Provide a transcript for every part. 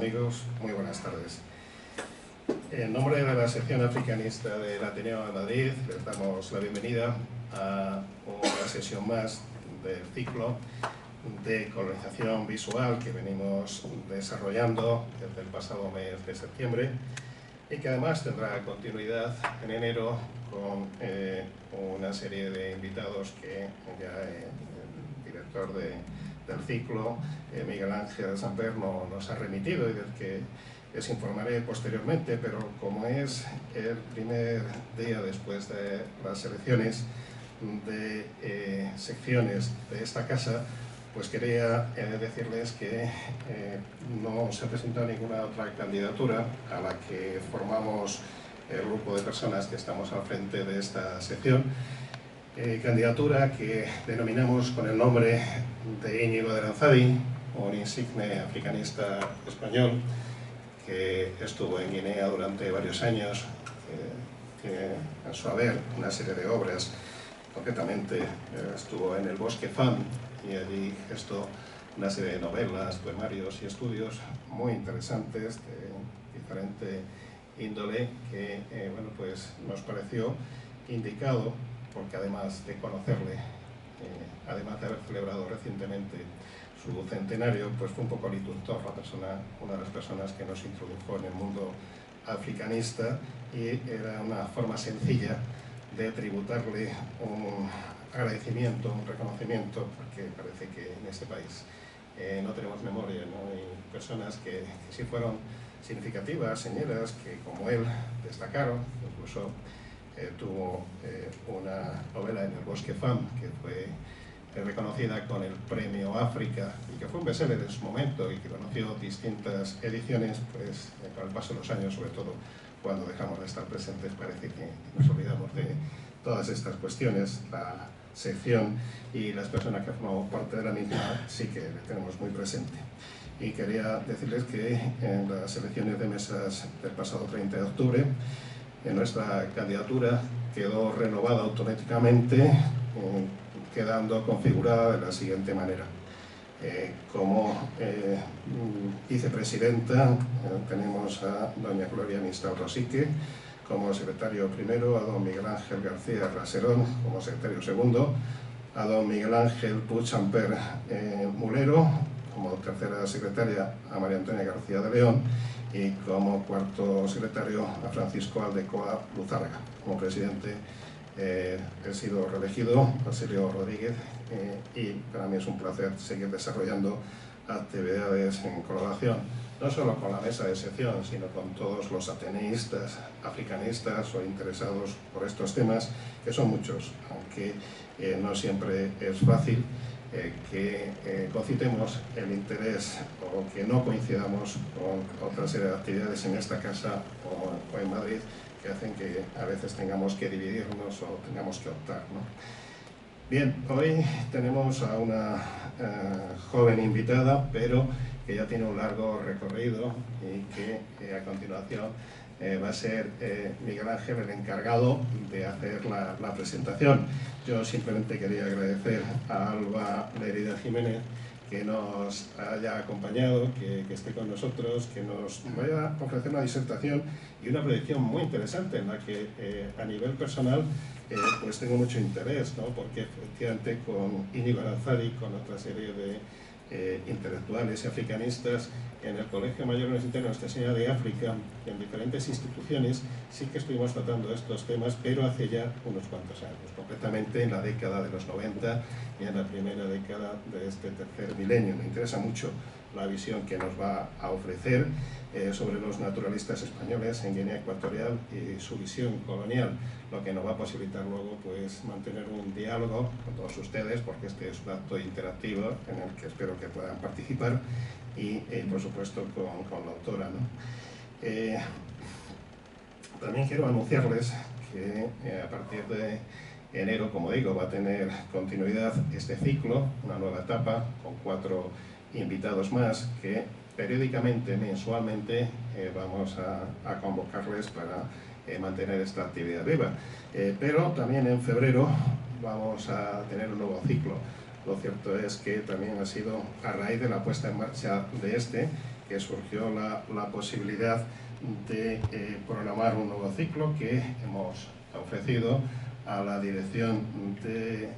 amigos, muy buenas tardes. En nombre de la sección africanista del Ateneo de Madrid, les damos la bienvenida a una sesión más del ciclo de colonización visual que venimos desarrollando desde el pasado mes de septiembre y que además tendrá continuidad en enero con una serie de invitados que ya el director del ciclo, Miguel Ángel Samper, nos ha remitido y del que les informaré posteriormente, pero como es el primer día después de las elecciones de secciones de esta casa, pues quería decirles que no se ha presentado ninguna otra candidatura a la que formamos el grupo de personas que estamos al frente de esta sección. Candidatura que denominamos con el nombre de Íñigo de Aranzadi, un insigne africanista español que estuvo en Guinea durante varios años, tiene a su haber una serie de obras. Concretamente estuvo en el Bosque Fam y allí gestó una serie de novelas, poemarios y estudios muy interesantes de diferente índole que bueno, pues nos pareció indicado, porque además de conocerle, además de haber celebrado recientemente su centenario, pues fue un poco liturtor, una de las personas que nos introdujo en el mundo africanista, y era una forma sencilla de tributarle un agradecimiento, un reconocimiento, porque parece que en este país no tenemos memoria, ¿no? Hay personas que sí fueron significativas, señeras, que como él destacaron. Incluso tuvo una novela en el Bosque Fam que fue reconocida con el Premio África y que fue un bestseller en su momento y que conoció distintas ediciones, pues con el paso de los años, sobre todo cuando dejamos de estar presentes, parece que nos olvidamos de todas estas cuestiones. La sección y las personas que formamos parte de la misma sí que le tenemos muy presente. Y quería decirles que en las elecciones de mesas del pasado 30 de octubre, nuestra candidatura quedó renovada automáticamente, quedando configurada de la siguiente manera. Como vicepresidenta tenemos a doña Gloria Mistral Rosique, como secretario primero a don Miguel Ángel García Raserón, como secretario segundo a don Miguel Ángel Puig Samper Mulero, como tercera secretaria a María Antonia García de León, y como cuarto secretario a Francisco Aldecoa Luzárraga. Como presidente he sido reelegido, Basilio Rodríguez, y para mí es un placer seguir desarrollando actividades en colaboración, no solo con la mesa de sección, sino con todos los ateneístas, africanistas o interesados por estos temas, que son muchos, aunque no siempre es fácil que concitemos el interés o que no coincidamos con otra serie de actividades en esta casa o en Madrid, que hacen que a veces tengamos que dividirnos o tengamos que optar, ¿no? Bien, hoy tenemos a una joven invitada, pero que ya tiene un largo recorrido y que a continuación va a ser Miguel Ángel el encargado de hacer la presentación. Yo simplemente quería agradecer a Alba Lerida Jiménez que nos haya acompañado, que esté con nosotros, que nos vaya a ofrecer una disertación y una proyección muy interesante en la que a nivel personal pues tengo mucho interés, ¿no? Porque efectivamente con Íñigo Aranzadi, con otra serie de intelectuales y africanistas en el Colegio Mayor Universitario de Nuestra Señora de África, en diferentes instituciones, sí que estuvimos tratando estos temas, pero hace ya unos cuantos años, concretamente en la década de los 90 y en la primera década de este tercer milenio. Me interesa mucho la visión que nos va a ofrecer sobre los naturalistas españoles en Guinea Ecuatorial y su visión colonial, lo que nos va a posibilitar luego pues mantener un diálogo con todos ustedes, porque este es un acto interactivo en el que espero que puedan participar, y por supuesto con la autora, ¿no? También quiero anunciarles que a partir de enero, como digo, va a tener continuidad este ciclo, una nueva etapa con 4 invitados más que periódicamente, mensualmente, vamos a convocarles para mantener esta actividad viva. Pero también en febrero vamos a tener un nuevo ciclo. Lo cierto es que también ha sido a raíz de la puesta en marcha de este que surgió la posibilidad de programar un nuevo ciclo que hemos ofrecido a la dirección de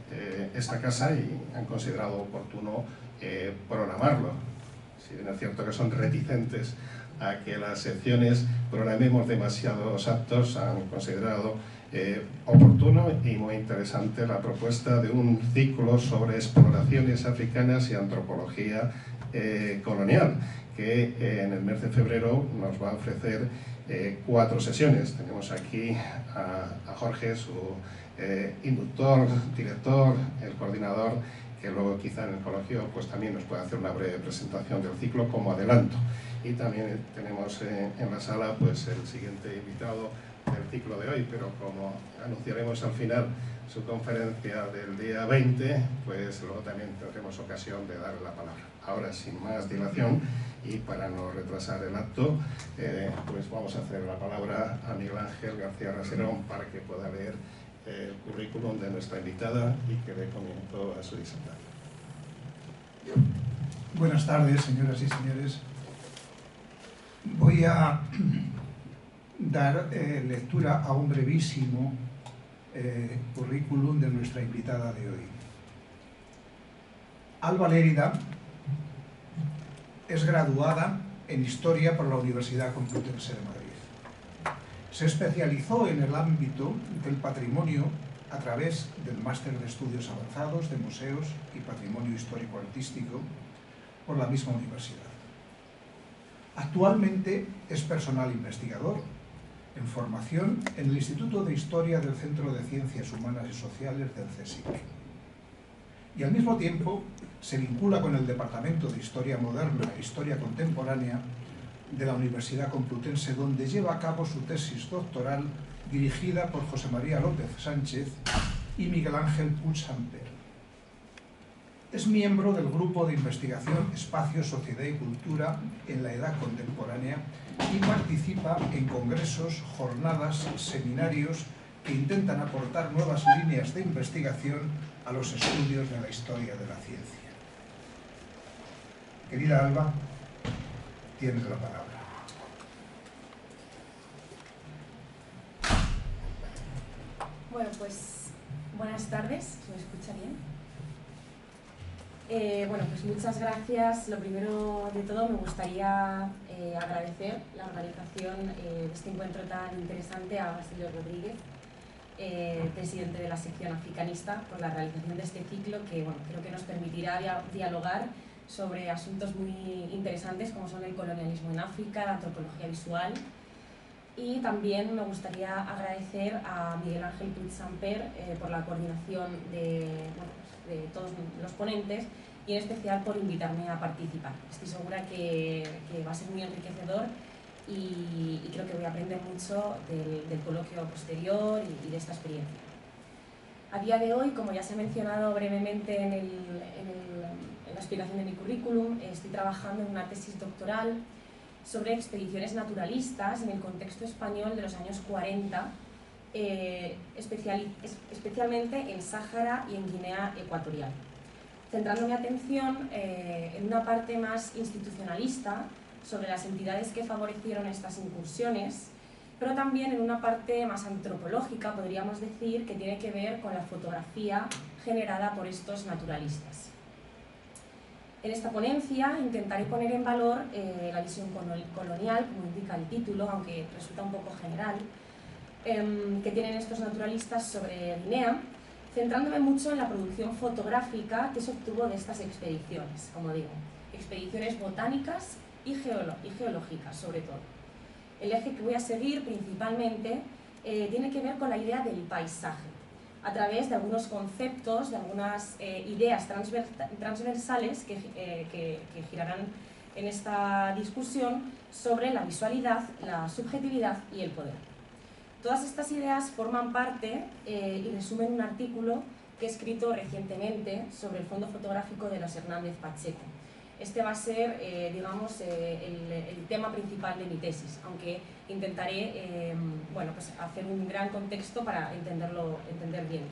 esta casa y han considerado oportuno programarlo. Si bien es cierto que son reticentes a que las secciones programemos demasiados actos, han considerado oportuno y muy interesante la propuesta de un ciclo sobre exploraciones africanas y antropología colonial, que en el mes de febrero nos va a ofrecer 4 sesiones. Tenemos aquí a Jorge, su inductor, director, el coordinador, que luego quizá en el colegio pues también nos puede hacer una breve presentación del ciclo como adelanto. Y también tenemos en la sala pues el siguiente invitado del ciclo de hoy, pero como anunciaremos al final su conferencia del día 20, pues luego también tendremos ocasión de darle la palabra. Ahora, sin más dilación y para no retrasar el acto, pues vamos a hacer la palabra a Miguel Ángel García Raserón para que pueda leer el currículum de nuestra invitada y que dé comienzo a su disertación. Buenas tardes, señoras y señores. Voy a dar lectura a un brevísimo currículum de nuestra invitada de hoy. Alba Lérida es graduada en Historia por la Universidad Complutense de Madrid. Se especializó en el ámbito del patrimonio a través del Máster de Estudios Avanzados de Museos y Patrimonio Histórico-Artístico por la misma universidad. Actualmente es personal investigador en formación en el Instituto de Historia del Centro de Ciencias Humanas y Sociales del CSIC. Y al mismo tiempo se vincula con el Departamento de Historia Moderna e Historia Contemporánea de la Universidad Complutense, donde lleva a cabo su tesis doctoral dirigida por José María López Sánchez y Miguel Ángel Puig Samper. Es miembro del Grupo de Investigación Espacio, Sociedad y Cultura en la Edad Contemporánea y participa en congresos, jornadas, seminarios que intentan aportar nuevas líneas de investigación a los estudios de la historia de la ciencia. Querida Alba, tienes la palabra. Bueno, pues buenas tardes, ¿se me escucha bien? Bueno, pues muchas gracias. Lo primero de todo me gustaría agradecer la organización de este encuentro tan interesante a Basilio Rodríguez, presidente de la sección africanista, por la realización de este ciclo que bueno, creo que nos permitirá dialogar sobre asuntos muy interesantes como son el colonialismo en África, la antropología visual. Y también me gustaría agradecer a Miguel Ángel Puig Samper por la coordinación de todos los ponentes y en especial por invitarme a participar. Estoy segura que va a ser muy enriquecedor y creo que voy a aprender mucho del coloquio posterior y de esta experiencia. A día de hoy, como ya se ha mencionado brevemente en la explicación de mi currículum, estoy trabajando en una tesis doctoral sobre expediciones naturalistas en el contexto español de los años 40, especialmente en Sáhara y en Guinea Ecuatorial, centrando mi atención en una parte más institucionalista sobre las entidades que favorecieron estas incursiones, pero también en una parte más antropológica, podríamos decir, que tiene que ver con la fotografía generada por estos naturalistas. En esta ponencia intentaré poner en valor la visión colonial, como indica el título, aunque resulta un poco general, que tienen estos naturalistas sobre Guinea, centrándome mucho en la producción fotográfica que se obtuvo de estas expediciones, como digo, expediciones botánicas y geológicas sobre todo. El eje que voy a seguir principalmente tiene que ver con la idea del paisaje, a través de algunos conceptos, de algunas ideas transversales que girarán en esta discusión sobre la visualidad, la subjetividad y el poder. Todas estas ideas forman parte y resumen un artículo que he escrito recientemente sobre el fondo fotográfico de los Hernández Pacheco. Este va a ser, digamos, el tema principal de mi tesis, aunque intentaré bueno, pues hacer un gran contexto para entender bien.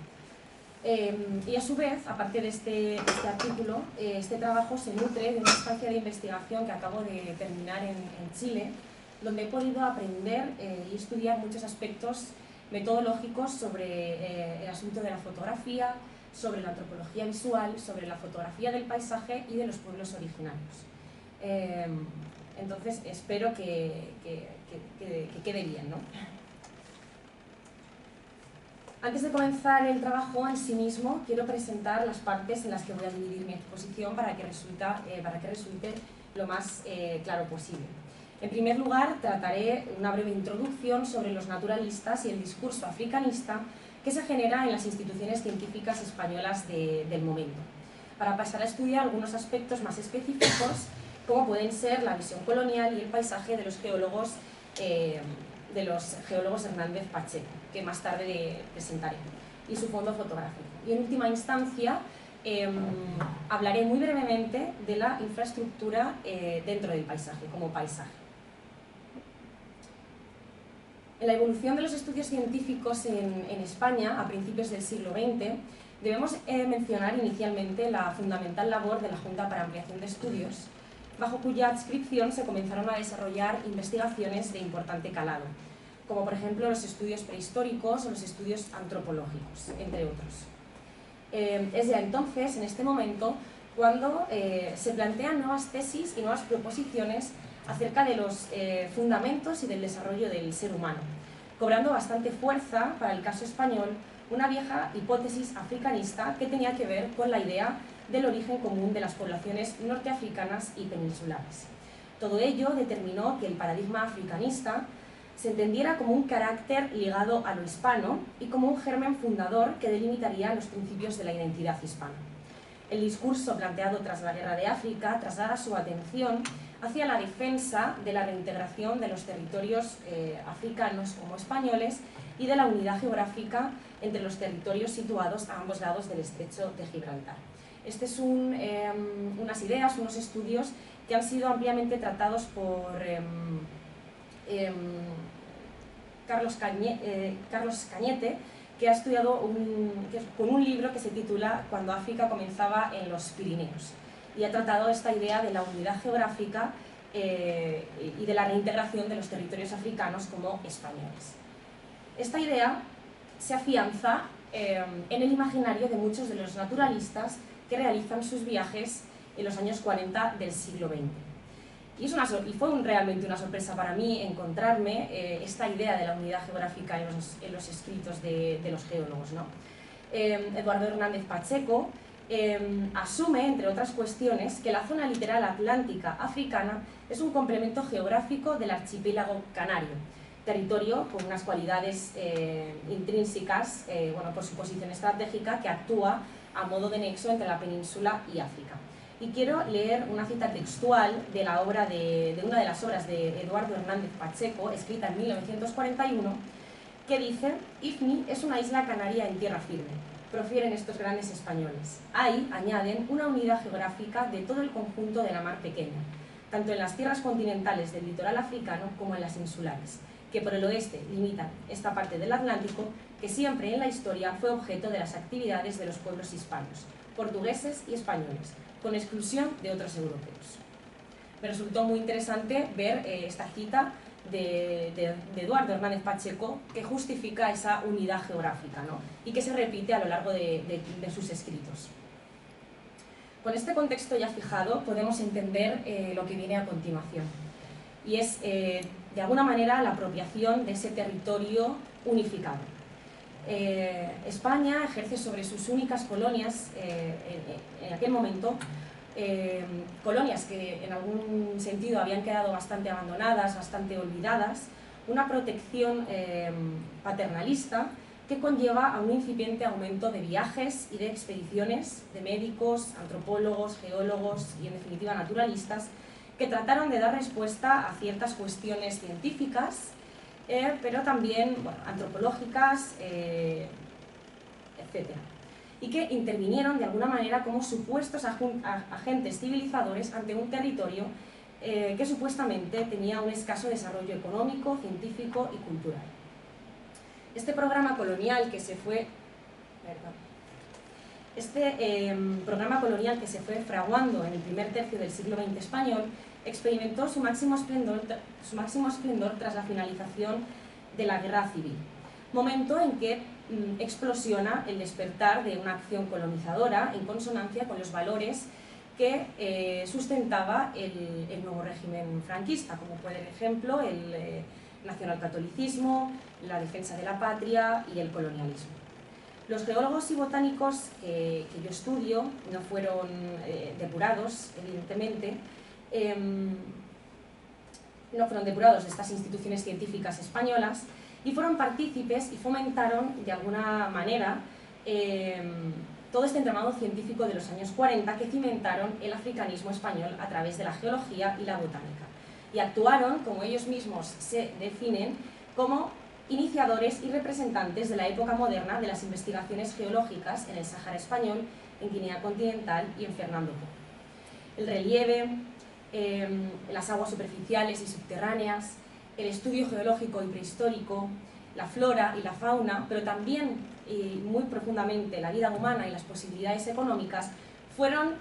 Y a su vez, aparte de este artículo, este trabajo se nutre de una estancia de investigación que acabo de terminar en Chile, donde he podido aprender y estudiar muchos aspectos metodológicos sobre el asunto de la fotografía, sobre la antropología visual, sobre la fotografía del paisaje y de los pueblos originarios. Entonces, espero que quede bien, ¿no? Antes de comenzar el trabajo en sí mismo, quiero presentar las partes en las que voy a dividir mi exposición para que resulte lo más claro posible. En primer lugar, trataré una breve introducción sobre los naturalistas y el discurso africanista que se genera en las instituciones científicas españolas del momento, para pasar a estudiar algunos aspectos más específicos, como pueden ser la visión colonial y el paisaje de los geólogos Hernández Pacheco, que más tarde presentaré, y su fondo fotográfico. Y en última instancia, hablaré muy brevemente de la infraestructura dentro del paisaje, como paisaje. En la evolución de los estudios científicos en España, a principios del siglo XX, debemos mencionar inicialmente la fundamental labor de la Junta para Ampliación de Estudios, bajo cuya adscripción se comenzaron a desarrollar investigaciones de importante calado, como por ejemplo los estudios prehistóricos o los estudios antropológicos, entre otros. Es ya entonces, en este momento, cuando se plantean nuevas tesis y nuevas proposiciones acerca de los fundamentos y del desarrollo del ser humano, cobrando bastante fuerza, para el caso español, una vieja hipótesis africanista que tenía que ver con la idea del origen común de las poblaciones norteafricanas y peninsulares. Todo ello determinó que el paradigma africanista se entendiera como un carácter ligado a lo hispano y como un germen fundador que delimitaría los principios de la identidad hispana. El discurso planteado tras la Guerra de África traslada su atención hacia la defensa de la reintegración de los territorios africanos como españoles y de la unidad geográfica entre los territorios situados a ambos lados del estrecho de Gibraltar. Estas son unas ideas, unos estudios que han sido ampliamente tratados por Carlos Cañete, que ha estudiado con un libro que se titula Cuando África comenzaba en los Pirineos, y ha tratado esta idea de la unidad geográfica y de la reintegración de los territorios africanos como españoles. Esta idea se afianza en el imaginario de muchos de los naturalistas que realizan sus viajes en los años 40 del siglo XX. Y fue realmente una sorpresa para mí encontrarme esta idea de la unidad geográfica en los escritos de los geólogos, ¿no? Eduardo Hernández Pacheco asume, entre otras cuestiones, que la zona litoral atlántica africana es un complemento geográfico del archipiélago canario, territorio con unas cualidades intrínsecas, por su posición estratégica, que actúa a modo de nexo entre la península y África. Y quiero leer una cita textual de una de las obras de Eduardo Hernández Pacheco, escrita en 1941, que dice: «Ifni es una isla canaria en tierra firme», profieren estos grandes españoles. Ahí añaden una unidad geográfica de todo el conjunto de la mar pequeña, tanto en las tierras continentales del litoral africano como en las insulares, que por el oeste limitan esta parte del Atlántico, que siempre en la historia fue objeto de las actividades de los pueblos hispanos, portugueses y españoles, con exclusión de otros europeos. Me resultó muy interesante ver esta cita de Eduardo Hernández Pacheco, que justifica esa unidad geográfica, ¿no? Y que se repite a lo largo de sus escritos. Con este contexto ya fijado, podemos entender lo que viene a continuación, y es, de alguna manera, la apropiación de ese territorio unificado. España ejerce sobre sus únicas colonias, en aquel momento, colonias que en algún sentido habían quedado bastante abandonadas, bastante olvidadas, una protección paternalista que conlleva a un incipiente aumento de viajes y de expediciones de médicos, antropólogos, geólogos y en definitiva naturalistas, que trataron de dar respuesta a ciertas cuestiones científicas, pero también antropológicas, etc. Y que intervinieron de alguna manera como supuestos agentes civilizadores ante un territorio que supuestamente tenía un escaso desarrollo económico, científico y cultural. Este programa colonial que se fue... Este programa colonial que se fue fraguando en el primer tercio del siglo XX español experimentó su máximo esplendor tras la finalización de la Guerra Civil, momento en que explosiona el despertar de una acción colonizadora en consonancia con los valores que sustentaba el nuevo régimen franquista, como puede, por ejemplo, el nacionalcatolicismo, la defensa de la patria y el colonialismo. Los geólogos y botánicos que yo estudio no fueron depurados, evidentemente, no fueron depurados de estas instituciones científicas españolas y fueron partícipes y fomentaron de alguna manera todo este entramado científico de los años 40 que cimentaron el africanismo español a través de la geología y la botánica. Y actuaron, como ellos mismos se definen, como iniciadores y representantes de la época moderna de las investigaciones geológicas en el Sáhara español, en Guinea continental y en Fernando Po. El relieve, las aguas superficiales y subterráneas, el estudio geológico y prehistórico, la flora y la fauna, pero también y muy profundamente la vida humana y las posibilidades económicas fueron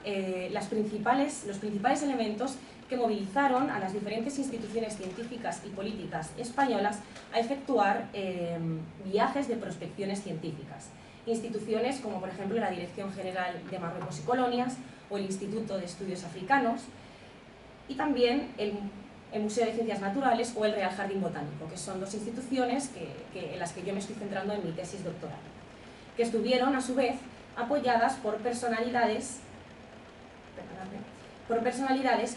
los principales elementos que movilizaron a las diferentes instituciones científicas y políticas españolas a efectuar viajes de prospecciones científicas. Instituciones como por ejemplo la Dirección General de Marruecos y Colonias o el Instituto de Estudios Africanos y también el Museo de Ciencias Naturales o el Real Jardín Botánico, que son dos instituciones en las que yo me estoy centrando en mi tesis doctoral, que estuvieron a su vez apoyadas por personalidades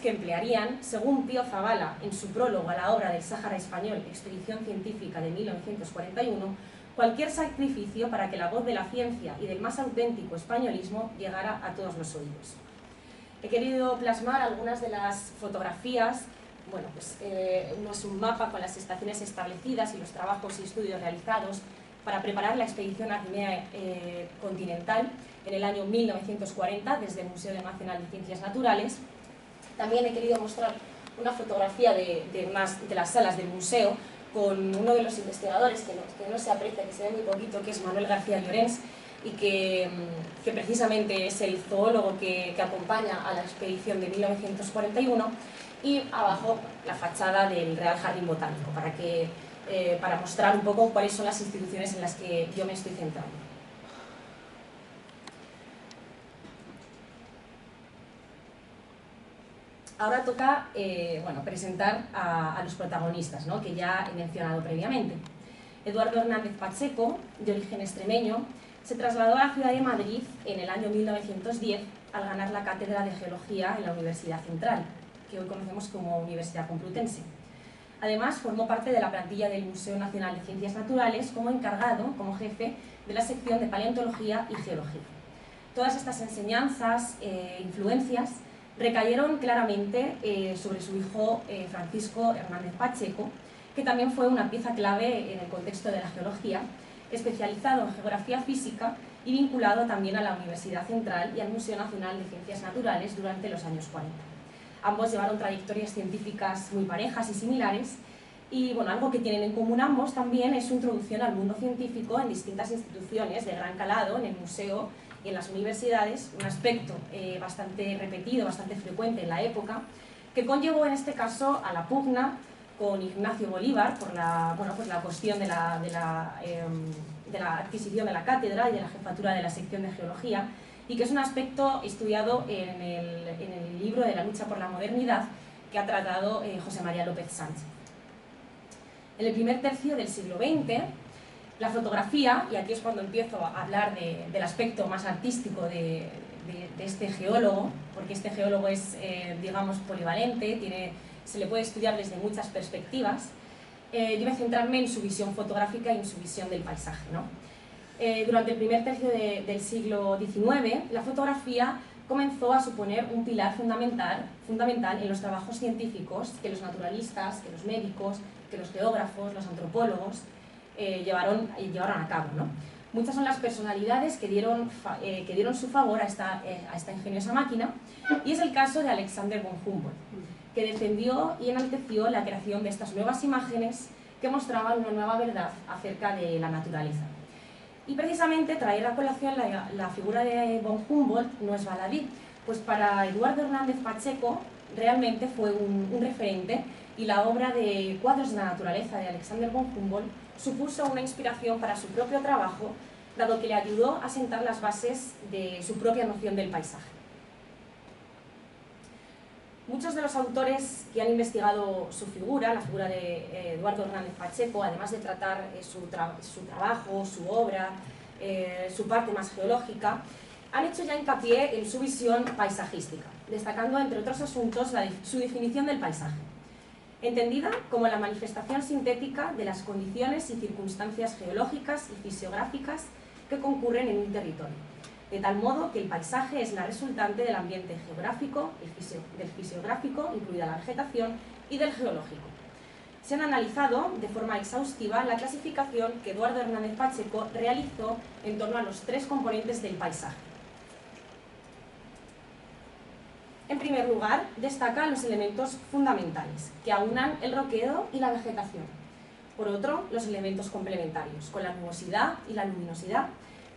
que emplearían, según Pío Zabala en su prólogo a la obra del Sáhara Español, Expedición Científica de 1941, cualquier sacrificio para que la voz de la ciencia y del más auténtico españolismo llegara a todos los oídos. He querido plasmar algunas de las fotografías. Bueno, pues uno es un mapa con las estaciones establecidas y los trabajos y estudios realizados para preparar la expedición a Guinea continental en el año 1940 desde el Museo Nacional de Ciencias Naturales. También he querido mostrar una fotografía de las salas del museo con uno de los investigadores que no se aprecia, que se ve muy poquito, que es Manuel García Llorens, y que precisamente es el zoólogo que acompaña a la expedición de 1941, y abajo la fachada del Real Jardín Botánico, para mostrar un poco cuáles son las instituciones en las que yo me estoy centrando. Ahora toca presentar a los protagonistas, ¿no?, que ya he mencionado previamente. Eduardo Hernández Pacheco, de origen extremeño, se trasladó a la ciudad de Madrid en el año 1910 al ganar la cátedra de Geología en la Universidad Central, que hoy conocemos como Universidad Complutense. Además, formó parte de la plantilla del Museo Nacional de Ciencias Naturales como encargado, como jefe, de la sección de Paleontología y Geología. Todas estas enseñanzas e influencias recayeron claramente sobre su hijo Francisco Hernández Pacheco, que también fue una pieza clave en el contexto de la geología, especializado en geografía física y vinculado también a la Universidad Central y al Museo Nacional de Ciencias Naturales durante los años 40. Ambos llevaron trayectorias científicas muy parejas y similares y bueno, algo que tienen en común ambos también es su introducción al mundo científico en distintas instituciones de gran calado, en el museo y en las universidades, un aspecto bastante repetido, bastante frecuente en la época, que conllevó en este caso a la pugna con Ignacio Bolívar por la cuestión de la adquisición de la cátedra y de la jefatura de la sección de Geología, y que es un aspecto estudiado en el libro de la lucha por la modernidad que ha tratado José María López Sánchez. En el primer tercio del siglo XX, la fotografía, y aquí es cuando empiezo a hablar del aspecto más artístico de este geólogo, porque este geólogo es, digamos, polivalente, se le puede estudiar desde muchas perspectivas. Yo voy a centrarme en su visión fotográfica y en su visión del paisaje, ¿no? Durante el primer tercio del siglo XIX, la fotografía comenzó a suponer un pilar fundamental en los trabajos científicos que los naturalistas, que los médicos, que los geógrafos, los antropólogos llevaron a cabo, ¿no? Muchas son las personalidades que dieron su favor a esta ingeniosa máquina, y es el caso de Alexander von Humboldt, que defendió y enalteció la creación de estas nuevas imágenes que mostraban una nueva verdad acerca de la naturaleza. Y precisamente traer a colación la figura de von Humboldt no es baladí, pues para Eduardo Hernández Pacheco realmente fue un referente, y la obra de Cuadros de la naturaleza de Alexander von Humboldt supuso una inspiración para su propio trabajo, dado que le ayudó a sentar las bases de su propia noción del paisaje. Muchos de los autores que han investigado su figura, la figura de Eduardo Hernández Pacheco, además de tratar su trabajo, su obra, su parte más geológica, han hecho ya hincapié en su visión paisajística, destacando, entre otros asuntos, su definición del paisaje, entendida como la manifestación sintética de las condiciones y circunstancias geológicas y fisiográficas que concurren en un territorio, de tal modo que el paisaje es la resultante del ambiente geográfico, del fisiográfico, incluida la vegetación, y del geológico. Se han analizado de forma exhaustiva la clasificación que Eduardo Hernández Pacheco realizó en torno a los 3 componentes del paisaje. En primer lugar, destacan los elementos fundamentales, que aunan el roquedo y la vegetación. Por otro, los elementos complementarios, con la nubosidad y la luminosidad,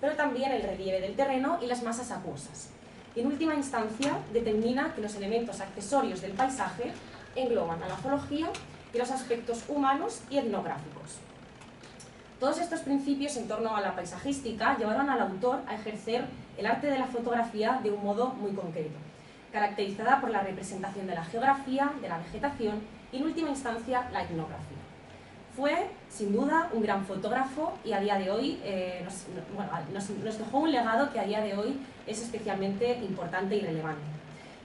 pero también el relieve del terreno y las masas acuosas. Y en última instancia, determina que los elementos accesorios del paisaje engloban a la geología y los aspectos humanos y etnográficos. Todos estos principios en torno a la paisajística llevaron al autor a ejercer el arte de la fotografía de un modo muy concreto, caracterizada por la representación de la geografía, de la vegetación y, en última instancia, la etnografía. Fue, sin duda, un gran fotógrafo y a día de hoy nos dejó un legado que a día de hoy es especialmente importante y relevante.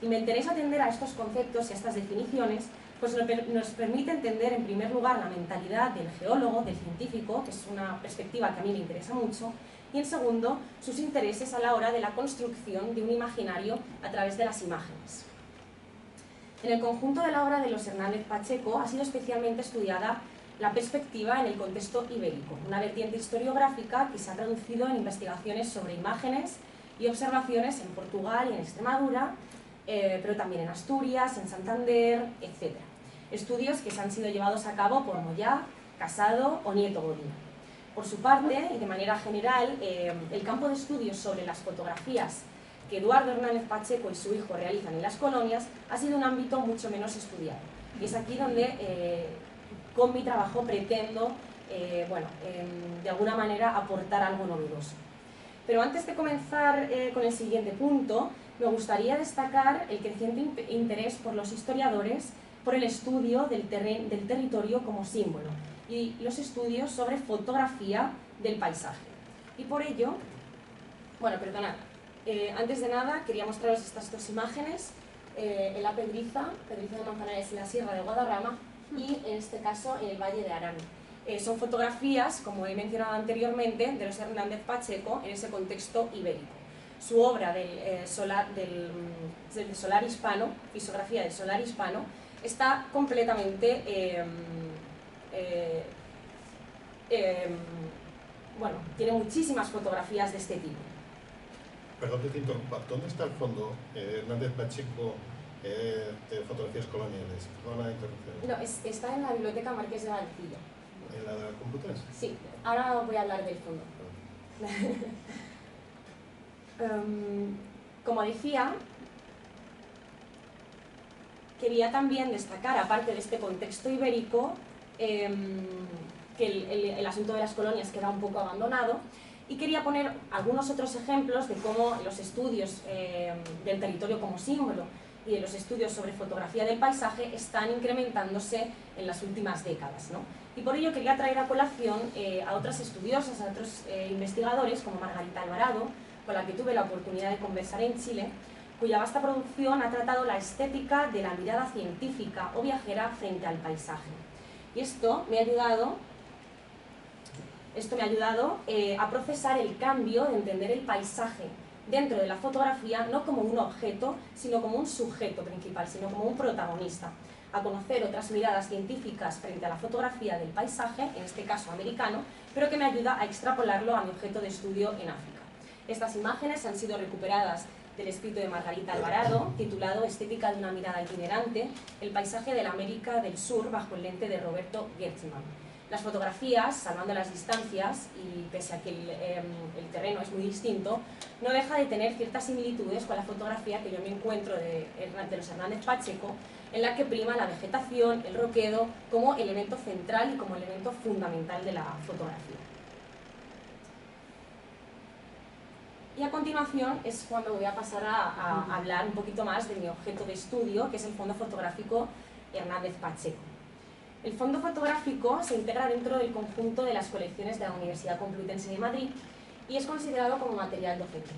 Y me interesa atender a estos conceptos y a estas definiciones, pues nos permite entender, en primer lugar, la mentalidad del geólogo, del científico, que es una perspectiva que a mí me interesa mucho, y en segundo, sus intereses a la hora de la construcción de un imaginario a través de las imágenes. En el conjunto de la obra de los Hernández Pacheco ha sido especialmente estudiada la perspectiva en el contexto ibérico, una vertiente historiográfica que se ha traducido en investigaciones sobre imágenes y observaciones en Portugal y en Extremadura, pero también en Asturias, en Santander, etc. Estudios que se han sido llevados a cabo por Moyá, Casado o Nieto Godina. Por su parte, y de manera general, el campo de estudios sobre las fotografías que Eduardo Hernández Pacheco y su hijo realizan en las colonias ha sido un ámbito mucho menos estudiado. Y es aquí donde, con mi trabajo, pretendo, de alguna manera, aportar algo novedoso. Pero antes de comenzar con el siguiente punto, me gustaría destacar el creciente interés por los historiadores por el estudio del territorio como símbolo y los estudios sobre fotografía del paisaje. Y por ello, antes de nada quería mostraros estas 2 imágenes, en la Pedriza de Manzanares y la Sierra de Guadarrama, y en este caso en el Valle de Arán. Son fotografías, como he mencionado anteriormente, de los Hernández Pacheco en ese contexto ibérico. Su obra del solar hispano, Fisiografía del solar hispano, está completamente tiene muchísimas fotografías de este tipo. Perdón que te interrumpa, ¿dónde está el fondo Hernández Pacheco de fotografías coloniales? Perdón la interrupción. No, está en la Biblioteca Marqués de Vallecillo. ¿En la de Complutense? Sí, ahora voy a hablar del fondo. Como decía, quería también destacar, aparte de este contexto ibérico, que el asunto de las colonias queda un poco abandonado, y quería poner algunos otros ejemplos de cómo los estudios del territorio como símbolo y de los estudios sobre fotografía del paisaje están incrementándose en las últimas décadas, ¿no? Y por ello quería traer a colación a otras estudiosas, a otros investigadores, como Margarita Alvarado, con la que tuve la oportunidad de conversar en Chile, cuya vasta producción ha tratado la estética de la mirada científica o viajera frente al paisaje. Y esto me ha ayudado a procesar el cambio de entender el paisaje dentro de la fotografía, no como un objeto, sino como un sujeto principal, sino como un protagonista, a conocer otras miradas científicas frente a la fotografía del paisaje, en este caso americano, pero que me ayuda a extrapolarlo a mi objeto de estudio en África. Estas imágenes han sido recuperadas del escrito de Margarita Alvarado, titulado Estética de una mirada itinerante, el paisaje de la América del Sur bajo el lente de Roberto Gertzmann. Las fotografías, salvando las distancias, y pese a que el terreno es muy distinto, no deja de tener ciertas similitudes con la fotografía que yo me encuentro de los Hernández Pacheco, en la que prima la vegetación, el roquedo, como elemento central y como elemento fundamental de la fotografía. Y a continuación es cuando voy a pasar a hablar un poquito más de mi objeto de estudio, que es el fondo fotográfico Hernández Pacheco. El fondo fotográfico se integra dentro del conjunto de las colecciones de la Universidad Complutense de Madrid y es considerado como material docente.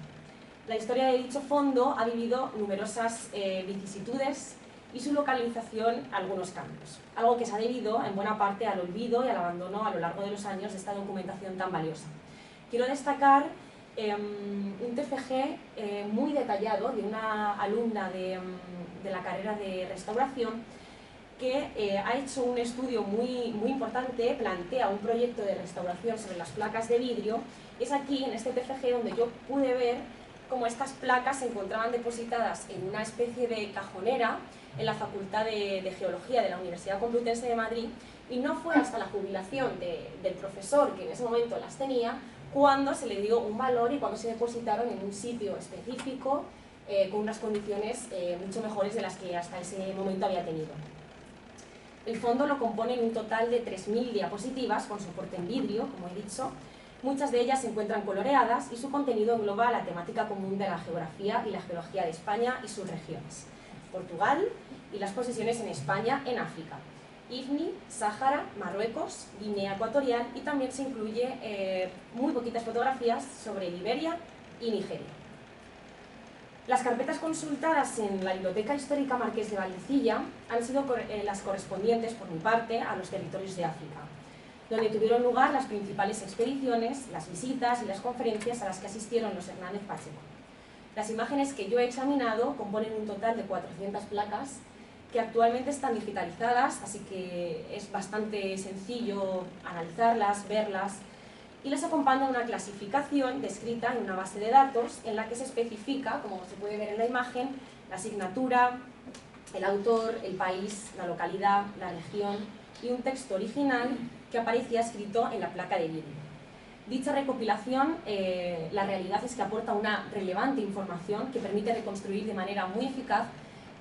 La historia de dicho fondo ha vivido numerosas vicisitudes y su localización algunos cambios, algo que se ha debido en buena parte al olvido y al abandono a lo largo de los años de esta documentación tan valiosa. Quiero destacar un TFG muy detallado de una alumna de la carrera de restauración que ha hecho un estudio muy importante, plantea un proyecto de restauración sobre las placas de vidrio. Es aquí, en este TFG, donde yo pude ver cómo estas placas se encontraban depositadas en una especie de cajonera en la Facultad de Geología de la Universidad Complutense de Madrid, y no fue hasta la jubilación del profesor, que en ese momento las tenía, cuando se le dio un valor y cuando se depositaron en un sitio específico con unas condiciones mucho mejores de las que hasta ese momento había tenido. El fondo lo componen un total de 3.000 diapositivas con soporte en vidrio, como he dicho. Muchas de ellas se encuentran coloreadas y su contenido engloba la temática común de la geografía y la geología de España y sus regiones, Portugal y las posesiones en España en África, Ifni, Sáhara, Marruecos, Guinea Ecuatorial, y también se incluye muy poquitas fotografías sobre Liberia y Nigeria. Las carpetas consultadas en la Biblioteca Histórica Marqués de Valdecilla han sido las correspondientes, por mi parte, a los territorios de África, donde tuvieron lugar las principales expediciones, las visitas y las conferencias a las que asistieron los Hernández Pacheco. Las imágenes que yo he examinado componen un total de 400 placas que actualmente están digitalizadas, así que es bastante sencillo analizarlas, verlas, y les acompaña una clasificación descrita en una base de datos en la que se especifica, como se puede ver en la imagen, la asignatura, el autor, el país, la localidad, la región y un texto original que aparecía escrito en la placa de vidrio. Dicha recopilación, la realidad es que aporta una relevante información que permite reconstruir de manera muy eficaz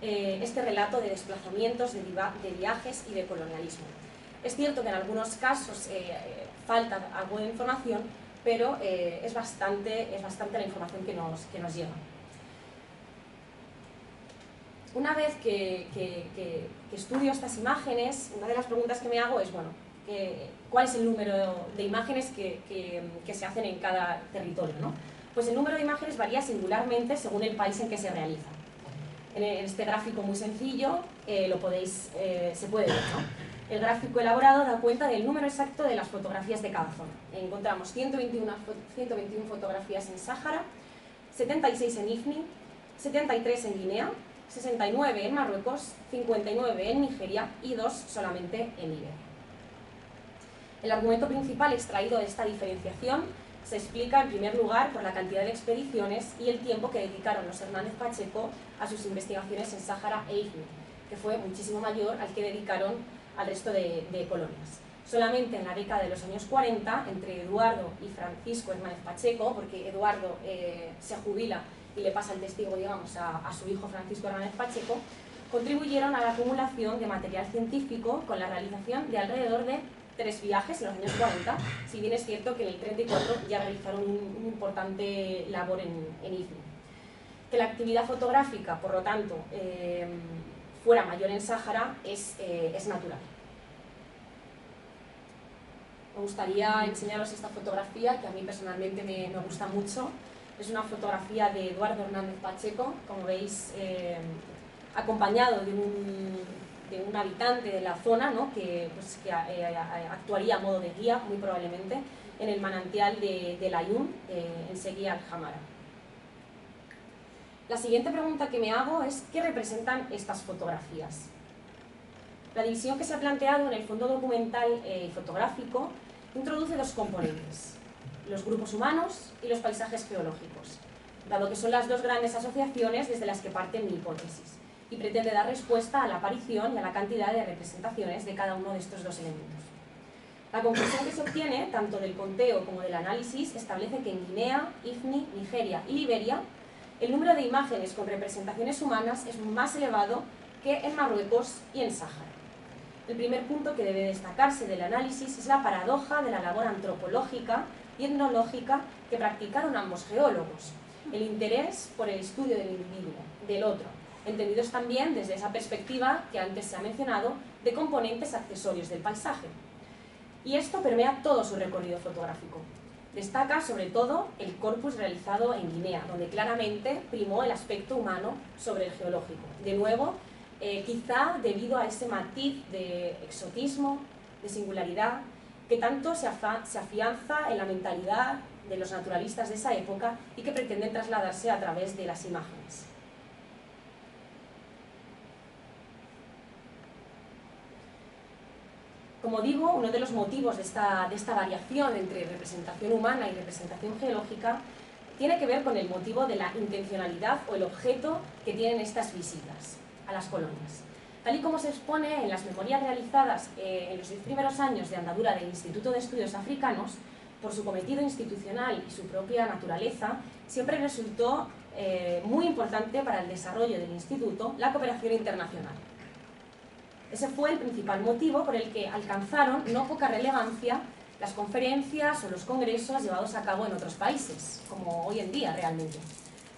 este relato de desplazamientos, de viajes y de colonialismo. Es cierto que en algunos casos falta algo de información, pero es bastante la información que nos llega. Una vez que estudio estas imágenes, una de las preguntas que me hago es, bueno, ¿cuál es el número de imágenes que se hacen en cada territorio, ¿no? Pues el número de imágenes varía singularmente según el país en que se realiza. En este gráfico muy sencillo se puede ver, ¿no? El gráfico elaborado da cuenta del número exacto de las fotografías de cada zona. Encontramos 121 fotografías en Sáhara, 76 en Ifni, 73 en Guinea, 69 en Marruecos, 59 en Nigeria y 2 solamente en Liberia. El argumento principal extraído de esta diferenciación se explica en primer lugar por la cantidad de expediciones y el tiempo que dedicaron los Hernández Pacheco a sus investigaciones en Sáhara e Ifni, que fue muchísimo mayor al que dedicaron al resto de colonias. Solamente en la década de los años 40, entre Eduardo y Francisco Hernández Pacheco, porque Eduardo se jubila y le pasa el testigo, digamos, a su hijo Francisco Hernández Pacheco, contribuyeron a la acumulación de material científico con la realización de alrededor de 3 viajes en los años 40, si bien es cierto que en el 34 ya realizaron una importante labor en Ifni. Que la actividad fotográfica, por lo tanto, fuera mayor en Sáhara es natural. Me gustaría enseñaros esta fotografía que a mí personalmente me gusta mucho. Es una fotografía de Eduardo Hernández Pacheco, como veis, acompañado de un habitante de la zona, ¿no? que actuaría a modo de guía, muy probablemente, en el manantial de Layún, en Seguí al-Hamara. La siguiente pregunta que me hago es ¿qué representan estas fotografías? La división que se ha planteado en el fondo documental y fotográfico introduce 2 componentes, los grupos humanos y los paisajes geológicos. dado que son las dos grandes asociaciones desde las que parte mi hipótesis, y pretende dar respuesta a la aparición y a la cantidad de representaciones de cada uno de estos dos elementos. La conclusión que se obtiene, tanto del conteo como del análisis, establece que en Guinea, IFNI, Nigeria y Liberia, el número de imágenes con representaciones humanas es más elevado que en Marruecos y en Sáhara. El primer punto que debe destacarse del análisis es la paradoja de la labor antropológica y etnológica que practicaron ambos geólogos, el interés por el estudio del individuo, del otro, entendidos también desde esa perspectiva que antes se ha mencionado de componentes accesorios del paisaje. Y esto permea todo su recorrido fotográfico. Destaca sobre todo el corpus realizado en Guinea, donde claramente primó el aspecto humano sobre el geológico. De nuevo, quizá debido a ese matiz de exotismo, de singularidad, que tanto se afianza en la mentalidad de los naturalistas de esa época y que pretenden trasladarse a través de las imágenes. Como digo, uno de los motivos de esta variación entre representación humana y representación geológica tiene que ver con el motivo de la intencionalidad o el objeto que tienen estas visitas a las colonias. Tal y como se expone en las memorias realizadas en los 10 primeros años de andadura del Instituto de Estudios Africanos, por su cometido institucional y su propia naturaleza, siempre resultó muy importante para el desarrollo del instituto la cooperación internacional. Ese fue el principal motivo por el que alcanzaron no poca relevancia las conferencias o los congresos llevados a cabo en otros países, como hoy en día realmente,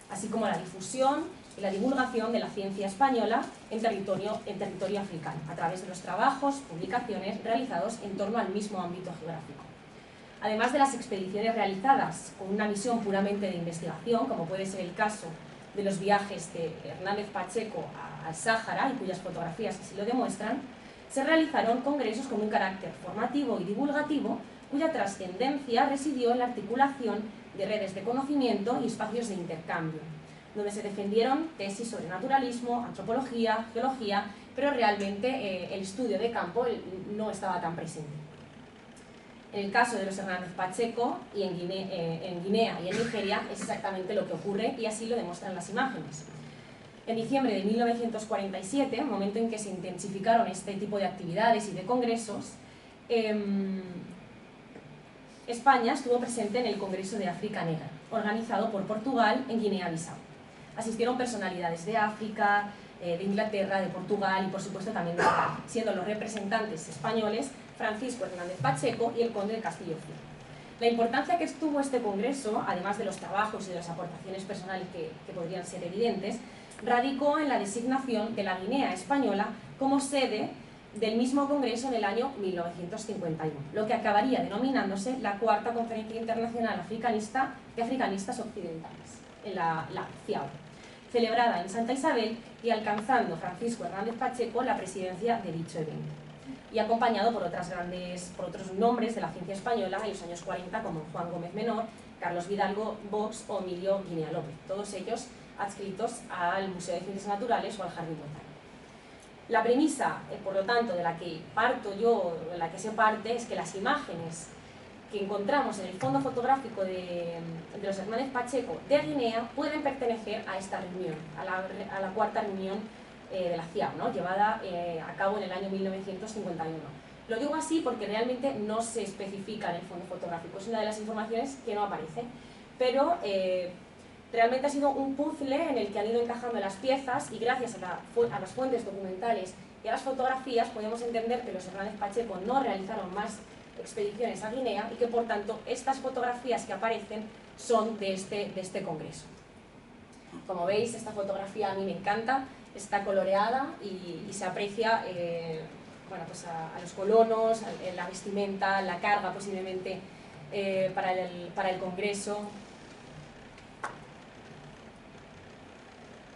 así como la difusión y la divulgación de la ciencia española en territorio africano, a través de los trabajos, publicaciones realizados en torno al mismo ámbito geográfico. Además de las expediciones realizadas con una misión puramente de investigación, como puede ser el caso de los viajes de Hernández Pacheco al Sáhara, y cuyas fotografías así lo demuestran, se realizaron congresos con un carácter formativo y divulgativo, cuya trascendencia residió en la articulación de redes de conocimiento y espacios de intercambio, donde se defendieron tesis sobre naturalismo, antropología, geología, pero realmente el estudio de campo no estaba tan presente. En el caso de los Hernández Pacheco, y en Guinea y en Nigeria, es exactamente lo que ocurre y así lo demuestran las imágenes. En diciembre de 1947, momento en que se intensificaron este tipo de actividades y de congresos, España estuvo presente en el Congreso de África Negra, organizado por Portugal en Guinea-Bissau. Asistieron personalidades de África, de Inglaterra, de Portugal y por supuesto también de España, siendo los representantes españoles Francisco Hernández Pacheco y el conde de Castillo Fiel. La importancia que tuvo este congreso, además de los trabajos y de las aportaciones personales que podrían ser evidentes, radicó en la designación de la Guinea española como sede del mismo congreso en el año 1951, lo que acabaría denominándose la Cuarta Conferencia Internacional Africanista de Africanistas Occidentales, en la CIAO, celebrada en Santa Isabel y alcanzando Francisco Hernández Pacheco la presidencia de dicho evento, y acompañado por otros nombres de la ciencia española en los años 40 como Juan Gómez Menor, Carlos Vidalgo Box o Emilio Guinea López, todos ellos adscritos al Museo de Ciencias Naturales o al Jardín Botánico. La premisa, por lo tanto, de la que parto yo, de la que se parte, es que las imágenes que encontramos en el fondo fotográfico de los Hernández Pacheco de Guinea pueden pertenecer a esta reunión, a la cuarta reunión de la CIAO, ¿no?, llevada a cabo en el año 1951. Lo digo así porque realmente no se especifica en el fondo fotográfico, es una de las informaciones que no aparece, pero realmente ha sido un puzzle en el que han ido encajando las piezas y gracias a las fuentes documentales y a las fotografías podemos entender que los Hernández Pacheco no realizaron más expediciones a Guinea y que por tanto estas fotografías que aparecen son de este congreso. Como veis, esta fotografía a mí me encanta, está coloreada y se aprecia bueno, pues a los colonos, la vestimenta, la carga posiblemente para el congreso.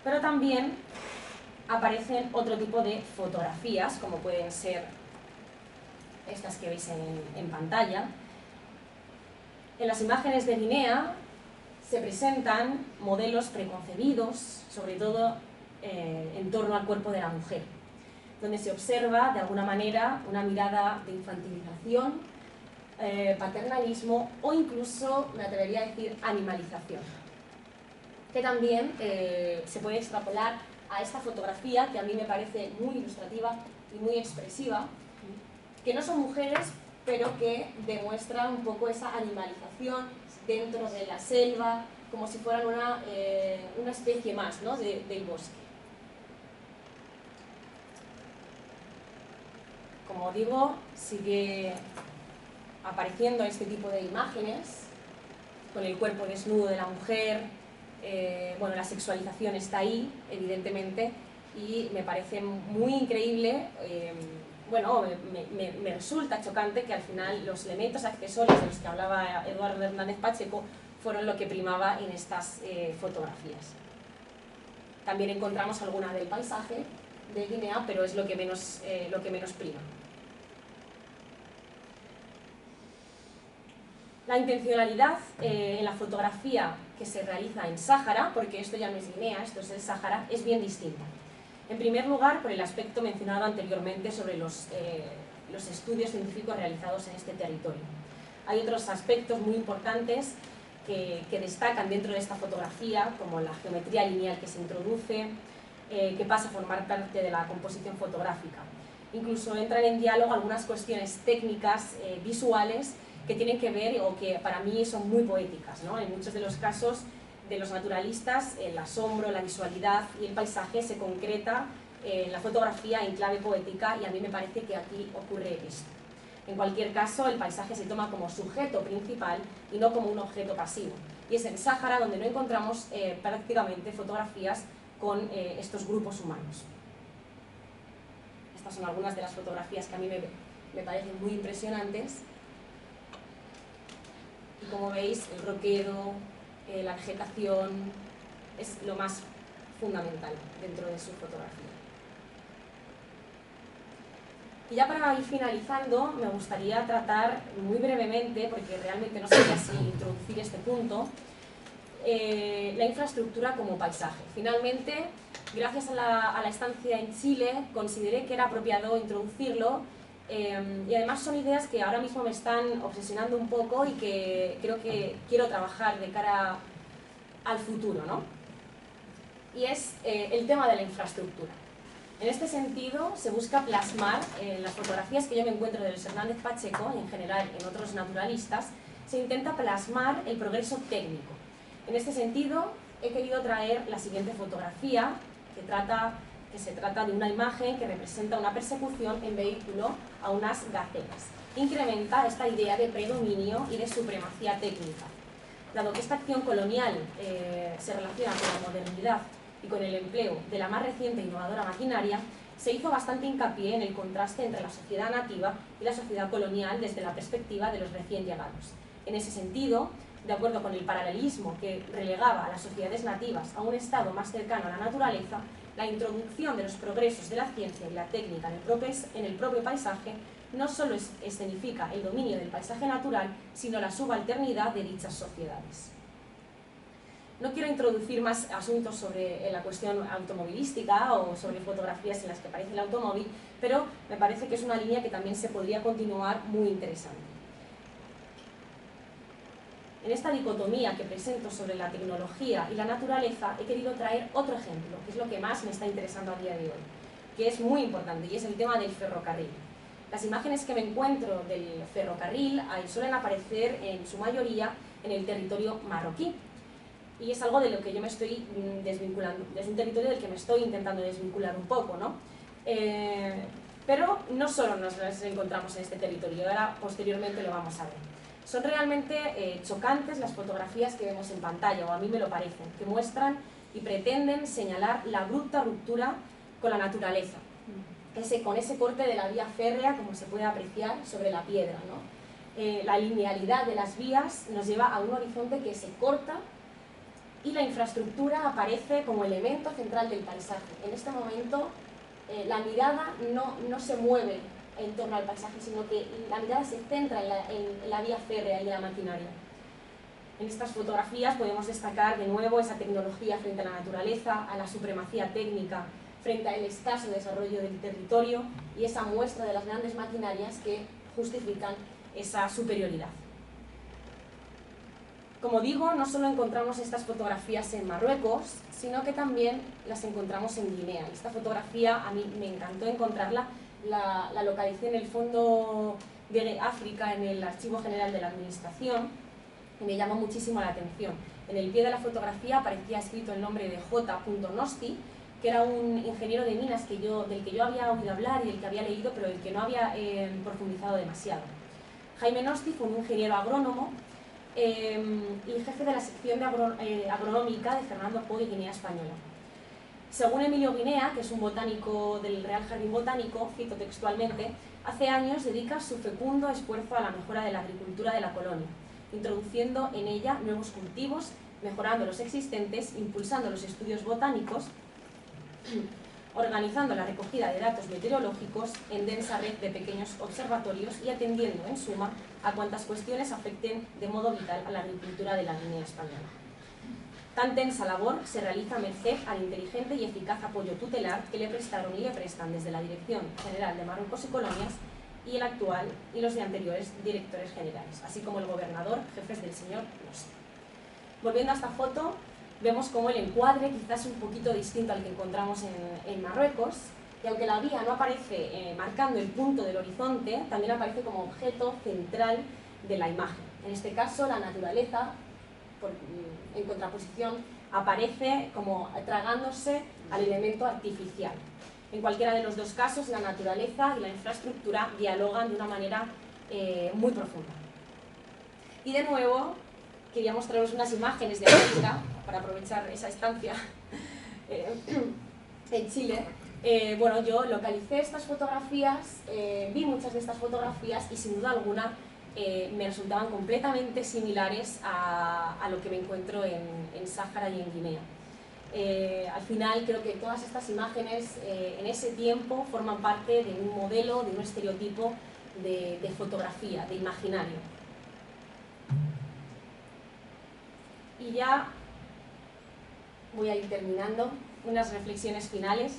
Pero también aparecen otro tipo de fotografías, como pueden ser estas que veis en pantalla. En las imágenes de Guinea se presentan modelos preconcebidos, sobre todo en torno al cuerpo de la mujer, donde se observa de alguna manera una mirada de infantilización, paternalismo o incluso, me atrevería a decir, animalización. que también se puede extrapolar a esta fotografía, que a mí me parece muy ilustrativa y muy expresiva, que no son mujeres, pero que demuestran un poco esa animalización dentro de la selva, como si fueran una especie más, ¿no?, del bosque. Como digo, sigue apareciendo este tipo de imágenes, con el cuerpo desnudo de la mujer. Bueno, la sexualización está ahí, evidentemente, y me parece muy increíble. Bueno, me resulta chocante que al final los elementos accesorios de los que hablaba Eduardo Hernández Pacheco fueron lo que primaba en estas fotografías. También encontramos alguna del paisaje de Guinea, pero es lo que menos prima. La intencionalidad en la fotografía que se realiza en Sáhara, porque esto ya no es Guinea, esto es el Sáhara, es bien distinta. En primer lugar, por el aspecto mencionado anteriormente sobre los estudios científicos realizados en este territorio. Hay otros aspectos muy importantes que destacan dentro de esta fotografía, como la geometría lineal que se introduce, que pasa a formar parte de la composición fotográfica. Incluso entran en diálogo algunas cuestiones técnicas, visuales, que tienen que ver, o que para mí son muy poéticas, ¿no? En muchos de los casos de los naturalistas, el asombro, la visualidad y el paisaje se concreta en la fotografía en clave poética, y a mí me parece que aquí ocurre esto. En cualquier caso, el paisaje se toma como sujeto principal y no como un objeto pasivo. Y es en Sáhara donde no encontramos prácticamente fotografías con estos grupos humanos. Estas son algunas de las fotografías que a mí me parecen muy impresionantes. Y como veis, el roquedo, la vegetación, es lo más fundamental dentro de su fotografía. Y ya para ir finalizando, me gustaría tratar muy brevemente, porque realmente no sabía si introducir este punto, la infraestructura como paisaje. Finalmente, gracias a la estancia en Chile, consideré que era apropiado introducirlo, y además son ideas que ahora mismo me están obsesionando un poco y que creo que quiero trabajar de cara al futuro, ¿no? Y es el tema de la infraestructura. En este sentido, se busca plasmar en las fotografías que yo me encuentro de Luis Hernández Pacheco, y en general en otros naturalistas, se intenta plasmar el progreso técnico. En este sentido, he querido traer la siguiente fotografía, que se trata de una imagen que representa una persecución en vehículo a unas gacelas. Incrementa esta idea de predominio y de supremacía técnica. Dado que esta acción colonial se relaciona con la modernidad y con el empleo de la más reciente e innovadora maquinaria, se hizo bastante hincapié en el contraste entre la sociedad nativa y la sociedad colonial desde la perspectiva de los recién llegados. En ese sentido, de acuerdo con el paralelismo que relegaba a las sociedades nativas a un estado más cercano a la naturaleza, la introducción de los progresos de la ciencia y la técnica en el propio paisaje no solo escenifica el dominio del paisaje natural, sino la subalternidad de dichas sociedades. No quiero introducir más asuntos sobre la cuestión automovilística o sobre fotografías en las que aparece el automóvil, pero me parece que es una línea que también se podría continuar muy interesante. En esta dicotomía que presento sobre la tecnología y la naturaleza, he querido traer otro ejemplo, que es lo que más me está interesando a día de hoy, que es muy importante, y es el tema del ferrocarril. Las imágenes que me encuentro del ferrocarril suelen aparecer en su mayoría en el territorio marroquí, y es algo de lo que yo me estoy desvinculando, es un territorio del que me estoy intentando desvincular un poco, ¿no? Pero no solo nos las encontramos en este territorio, ahora posteriormente lo vamos a ver. Son realmente chocantes las fotografías que vemos en pantalla, o a mí me lo parecen, que muestran y pretenden señalar la abrupta ruptura con la naturaleza, con ese corte de la vía férrea, como se puede apreciar sobre la piedra, ¿no? La linealidad de las vías nos lleva a un horizonte que se corta, y la infraestructura aparece como elemento central del paisaje. En este momento la mirada no se mueve en torno al paisaje, sino que la mirada se centra en la vía férrea y en la maquinaria. En estas fotografías podemos destacar de nuevo esa tecnología frente a la naturaleza, a la supremacía técnica frente al escaso desarrollo del territorio y esa muestra de las grandes maquinarias que justifican esa superioridad. Como digo, no solo encontramos estas fotografías en Marruecos, sino que también las encontramos en Guinea. Esta fotografía a mí me encantó encontrarla, la localicé en el Fondo de África, en el Archivo General de la Administración, y me llamó muchísimo la atención. En el pie de la fotografía aparecía escrito el nombre de J. Nosti, que era un ingeniero de minas del que yo había oído hablar y del que había leído, pero del que no había profundizado demasiado. Jaime Nosti fue un ingeniero agrónomo y jefe de la sección agronómica de Fernando Po y Guinea Española. Según Emilio Guinea, que es un botánico del Real Jardín Botánico, cito textualmente, hace años dedica su fecundo esfuerzo a la mejora de la agricultura de la colonia, introduciendo en ella nuevos cultivos, mejorando los existentes, impulsando los estudios botánicos, organizando la recogida de datos meteorológicos en densa red de pequeños observatorios y atendiendo, en suma, a cuantas cuestiones afecten de modo vital a la agricultura de la Guinea Española. Tan tensa labor se realiza merced al inteligente y eficaz apoyo tutelar que le prestaron y le prestan desde la Dirección General de Marruecos y Colonias y el actual y los de anteriores directores generales, así como el gobernador, jefes del señor Nosti. Volviendo a esta foto, vemos como el encuadre quizás es un poquito distinto al que encontramos en Marruecos, y aunque la vía no aparece marcando el punto del horizonte, también aparece como objeto central de la imagen. En este caso, la naturaleza, en contraposición, aparece como tragándose al elemento artificial. En cualquiera de los dos casos, la naturaleza y la infraestructura dialogan de una manera muy profunda. Y de nuevo, quería mostraros unas imágenes de América, para aprovechar esa estancia en Chile. Bueno, yo localicé estas fotografías, vi muchas de estas fotografías y sin duda alguna me resultaban completamente similares a lo que me encuentro en Sáhara y en Guinea. Al final creo que todas estas imágenes en ese tiempo forman parte de un modelo, de un estereotipo de fotografía, de imaginario. Y ya voy a ir terminando, unas reflexiones finales.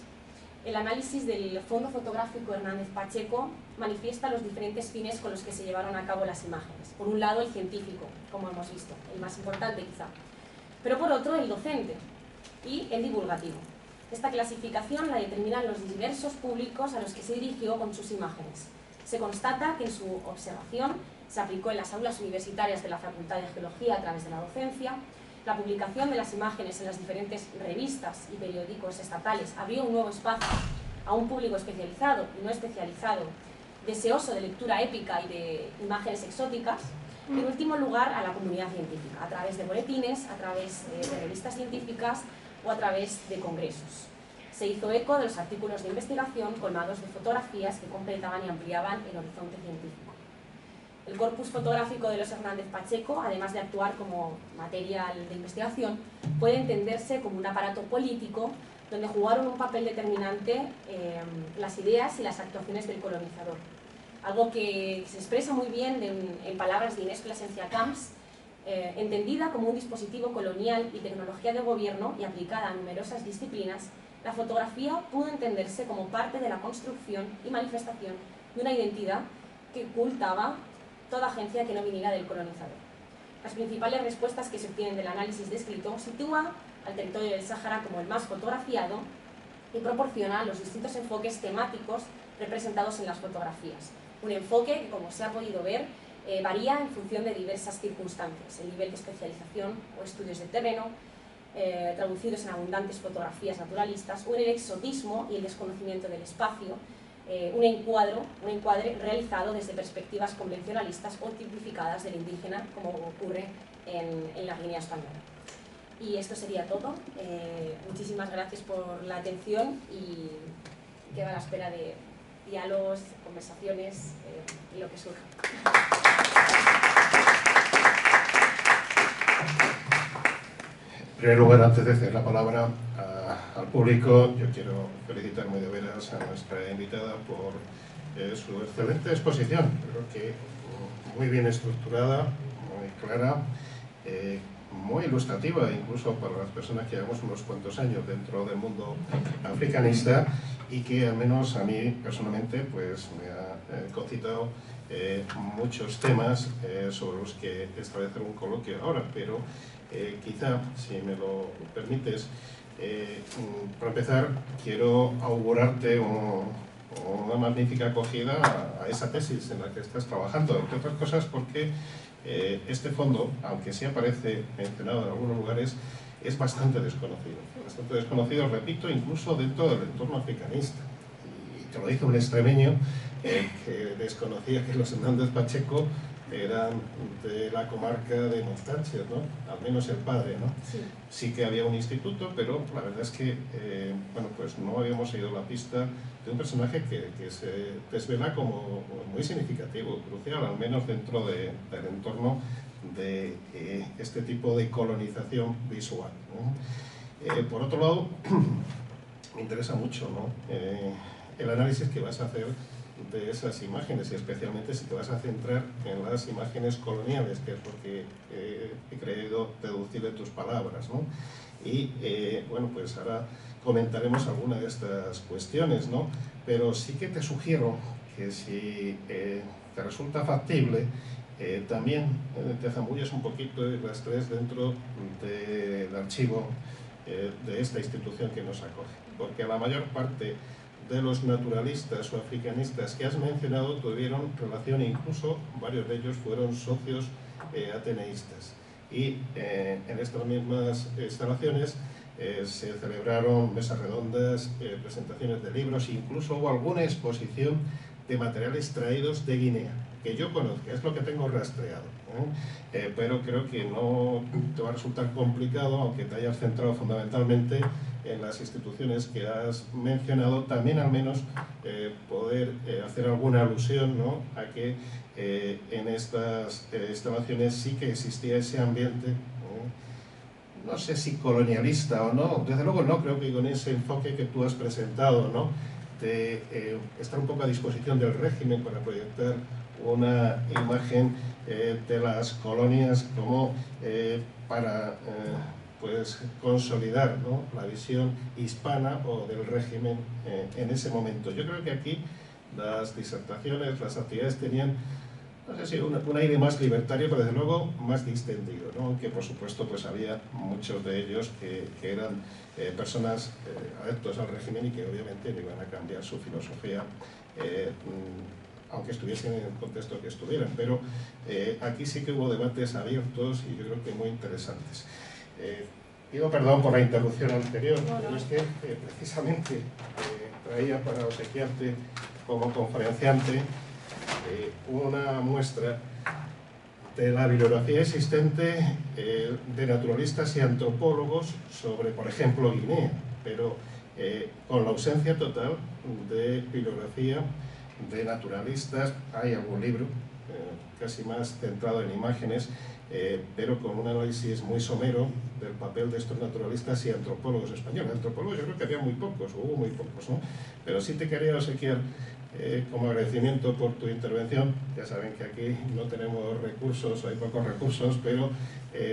El análisis del Fondo Fotográfico Hernández Pacheco manifiesta los diferentes fines con los que se llevaron a cabo las imágenes. Por un lado, el científico, como hemos visto, el más importante quizá, pero por otro, el docente y el divulgativo. Esta clasificación la determinan los diversos públicos a los que se dirigió con sus imágenes. Se constata que en su observación se aplicó en las aulas universitarias de la Facultad de Geología a través de la docencia. La publicación de las imágenes en las diferentes revistas y periódicos estatales abrió un nuevo espacio a un público especializado y no especializado, deseoso de lectura épica y de imágenes exóticas. Y en último lugar, a la comunidad científica, a través de boletines, a través de revistas científicas o a través de congresos. Se hizo eco de los artículos de investigación colmados de fotografías que completaban y ampliaban el horizonte científico. El corpus fotográfico de los Hernández Pacheco, además de actuar como material de investigación, puede entenderse como un aparato político donde jugaron un papel determinante las ideas y las actuaciones del colonizador. Algo que se expresa muy bien en palabras de Inés Plasencia Camps, entendida como un dispositivo colonial y tecnología de gobierno y aplicada a numerosas disciplinas, la fotografía pudo entenderse como parte de la construcción y manifestación de una identidad que ocultaba toda agencia que no viniera del colonizador. Las principales respuestas que se obtienen del análisis descrito sitúa al territorio del Sáhara como el más fotografiado y proporciona los distintos enfoques temáticos representados en las fotografías. Un enfoque que, como se ha podido ver, varía en función de diversas circunstancias, el nivel de especialización o estudios de terreno, traducidos en abundantes fotografías naturalistas, o en el exotismo y el desconocimiento del espacio, un encuadre realizado desde perspectivas convencionalistas o tipificadas del indígena, como ocurre en la Guinea Española. Y esto sería todo. Muchísimas gracias por la atención y quedo a la espera de diálogos, conversaciones y lo que surja. En primer lugar, antes de ceder la palabra al público, yo quiero felicitar muy de veras a nuestra invitada por su excelente exposición. Creo que muy bien estructurada, muy clara, muy ilustrativa, incluso para las personas que llevamos unos cuantos años dentro del mundo africanista y que al menos a mí personalmente pues, me ha concitado muchos temas sobre los que establecer un coloquio ahora, pero quizá, si me lo permites, para empezar, quiero augurarte una magnífica acogida a esa tesis en la que estás trabajando, entre otras cosas porque este fondo, aunque sí aparece mencionado en algunos lugares, es bastante desconocido, repito, incluso dentro del entorno africanista. Y te lo dice un extremeño que desconocía que los Hernández Pacheco eran de la comarca de Montánchez, ¿no? Al menos el padre, ¿no? Sí. Sí que había un instituto, pero la verdad es que bueno, pues no habíamos seguido la pista de un personaje que se desvela como muy significativo, crucial, al menos dentro del entorno de este tipo de colonización visual, ¿no? Por otro lado, me interesa mucho, ¿no? El análisis que vas a hacer de esas imágenes, y especialmente si te vas a centrar en las imágenes coloniales, que es lo que he creído deducir de tus palabras, ¿no? Y bueno, pues ahora comentaremos algunas de estas cuestiones, ¿no? Pero sí que te sugiero que si te resulta factible, también te zambulles un poquito y rastres dentro del archivo de esta institución que nos acoge, porque la mayor parte de los naturalistas o africanistas que has mencionado tuvieron relación, e incluso varios de ellos fueron socios ateneístas. Y en estas mismas instalaciones se celebraron mesas redondas, presentaciones de libros, incluso hubo alguna exposición de materiales traídos de Guinea, que yo conozco, es lo que tengo rastreado, pero creo que no te va a resultar complicado, aunque te hayas centrado fundamentalmente en las instituciones que has mencionado, también al menos poder hacer alguna alusión, ¿no?, a que en estas instalaciones sí que existía ese ambiente, no sé si colonialista o no, desde luego no, creo que con ese enfoque que tú has presentado, ¿no?, de estar un poco a disposición del régimen para proyectar una imagen de las colonias como para pues consolidar, ¿no?, la visión hispana o del régimen en ese momento. Yo creo que aquí las disertaciones, las actividades tenían, no sé si un aire más libertario, pero desde luego más distendido, ¿no?, aunque por supuesto pues había muchos de ellos que eran personas adeptos al régimen y que obviamente no iban a cambiar su filosofía aunque estuviesen en el contexto que estuvieran, pero aquí sí que hubo debates abiertos y yo creo que muy interesantes. Pido perdón por la interrupción anterior, pero es que precisamente traía para obsequiarte como conferenciante una muestra de la bibliografía existente de naturalistas y antropólogos sobre, por ejemplo, Guinea, pero con la ausencia total de bibliografía de naturalistas. Hay algún libro casi más centrado en imágenes, pero con un análisis muy somero del papel de estos naturalistas y antropólogos españoles. Antropólogos yo creo que había muy pocos, hubo muy pocos, ¿no? Pero sí te quería obsequiar como agradecimiento por tu intervención. Ya saben que aquí no tenemos recursos, hay pocos recursos, pero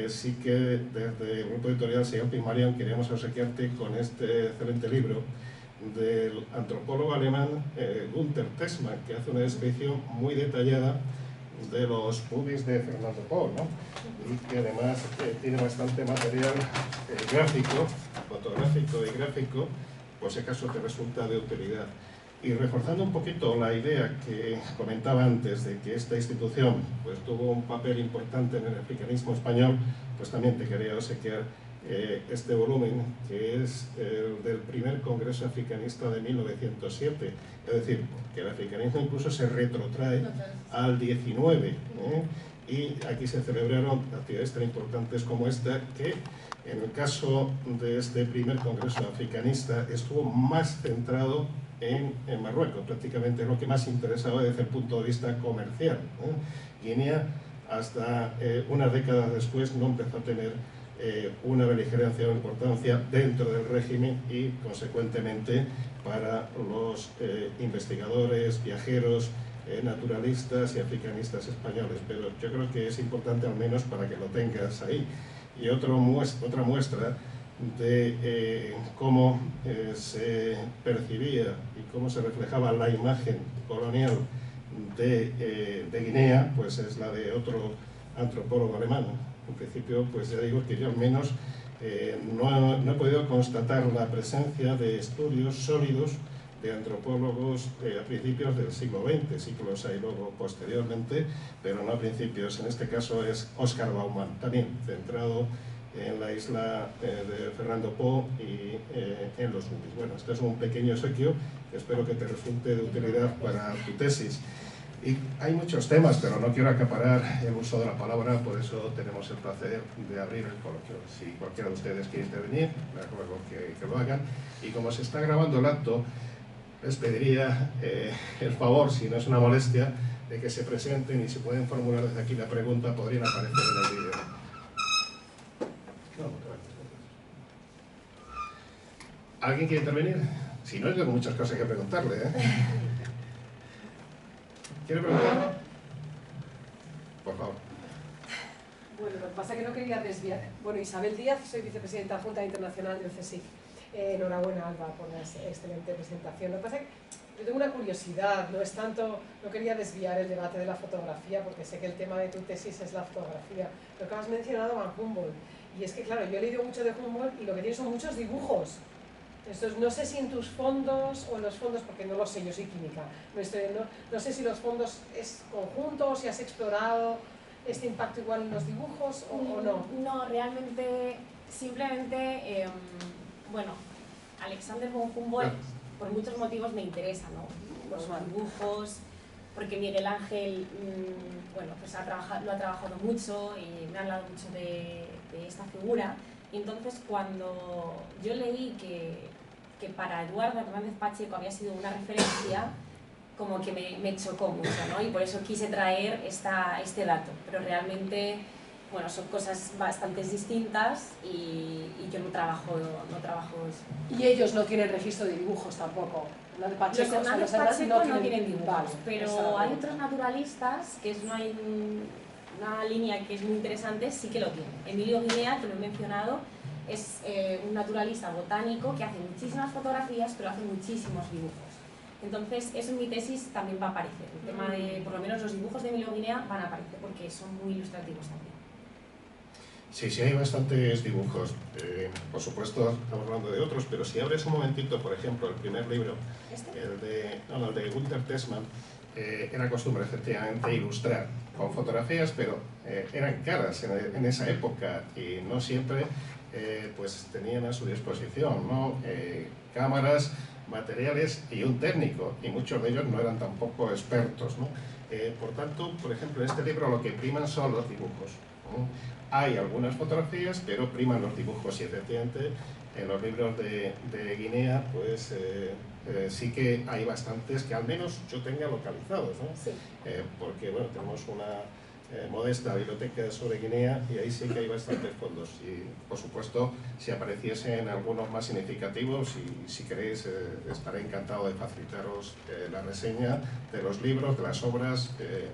sí que desde el grupo editorial Señor Pigmalión queríamos obsequiarte con este excelente libro del antropólogo alemán Günther Tessmann, que hace una descripción muy detallada de los pubis de Fernando Poo, ¿no?, y que además tiene bastante material gráfico, fotográfico y gráfico, por si acaso te resulta de utilidad. Y reforzando un poquito la idea que comentaba antes de que esta institución pues tuvo un papel importante en el africanismo español, pues también te quería obsequiar este volumen, que es el del primer Congreso Africanista de 1907, es decir, que el africanismo incluso se retrotrae al 19, y aquí se celebraron actividades tan importantes como esta, que en el caso de este primer Congreso Africanista estuvo más centrado en Marruecos, prácticamente lo que más interesaba desde el punto de vista comercial. Guinea, hasta unas décadas después, no empezó a tener una beligerancia o importancia dentro del régimen y, consecuentemente, para los investigadores, viajeros, naturalistas y africanistas españoles. Pero yo creo que es importante al menos para que lo tengas ahí. Y otra muestra de cómo se percibía y cómo se reflejaba la imagen colonial de Guinea pues es la de otro antropólogo alemán. En principio, pues ya digo que yo al menos no he podido constatar la presencia de estudios sólidos de antropólogos a principios del siglo XX, sí que los hay luego posteriormente, pero no a principios. En este caso es Oscar Baumann, también centrado en la isla de Fernando Po y en los Unis. Bueno, este es un pequeño obsequio que espero que te resulte de utilidad para tu tesis. Y hay muchos temas, pero no quiero acaparar el uso de la palabra, por eso tenemos el placer de abrir el coloquio. Si cualquiera de ustedes quiere intervenir, les ruego que lo hagan. Y como se está grabando el acto, les pediría el favor, si no es una molestia, de que se presenten y si pueden formular desde aquí la pregunta, podrían aparecer en el vídeo. ¿Alguien quiere intervenir? Si no, yo tengo muchas cosas que preguntarle, ¿eh? ¿Quiere preguntar? Por favor. Bueno, lo que pasa es que no quería desviar. Bueno, Isabel Díaz, soy vicepresidenta Junta Internacional del CSIC. Enhorabuena, Alba, por la excelente presentación. Lo que pasa es que yo tengo una curiosidad, no es tanto, no quería desviar el debate de la fotografía, porque sé que el tema de tu tesis es la fotografía. Lo que has mencionado Van Humboldt, y es que, claro, yo he leído mucho de Humboldt y lo que tiene son muchos dibujos. Entonces, no sé si en tus fondos o en los fondos, porque no lo sé, yo soy química, no sé si los fondos es conjunto o si has explorado este impacto igual en los dibujos o no. No, realmente, simplemente, bueno, Alexander von Humboldt por muchos motivos me interesa, ¿no? Por sus dibujos, porque Miguel Ángel, bueno, pues lo ha trabajado mucho y me ha hablado mucho de esta figura. Y entonces cuando yo leí que para Eduardo Hernández Pacheco había sido una referencia, como que me chocó mucho, ¿no? Y por eso quise traer este dato, pero realmente, bueno, son cosas bastante distintas y yo no trabajo eso. Y ellos no tienen registro de dibujos tampoco. Los Hernández Pacheco no tienen dibujos, vale, pero hay otros naturalistas, que es una línea que es muy interesante, sí que lo tienen. Emilio Guinea, que lo he mencionado, es un naturalista botánico que hace muchísimas fotografías, pero hace muchísimos dibujos. Entonces, eso en mi tesis también va a aparecer. El tema de, por lo menos los dibujos de Emilio Guinea van a aparecer porque son muy ilustrativos también. Sí, hay bastantes dibujos. Por supuesto, estamos hablando de otros, pero si abres un momentito, por ejemplo, el primer libro, el de Gunther Tessmann, era costumbre efectivamente ilustrar con fotografías, pero eran caras en esa época y no siempre pues tenían a su disposición, ¿no? Cámaras, materiales y un técnico, y muchos de ellos no eran tampoco expertos, ¿no? Por tanto, por ejemplo, en este libro lo que priman son los dibujos, ¿no? Hay algunas fotografías, pero priman los dibujos y efectivamente en los libros de Guinea pues sí que hay bastantes que al menos yo tenga localizados, ¿no? Sí. Porque bueno, tenemos una modesta biblioteca sobre Guinea y ahí sí que hay bastantes fondos y por supuesto si apareciesen algunos más significativos y si queréis estaré encantado de facilitaros la reseña de los libros, de las obras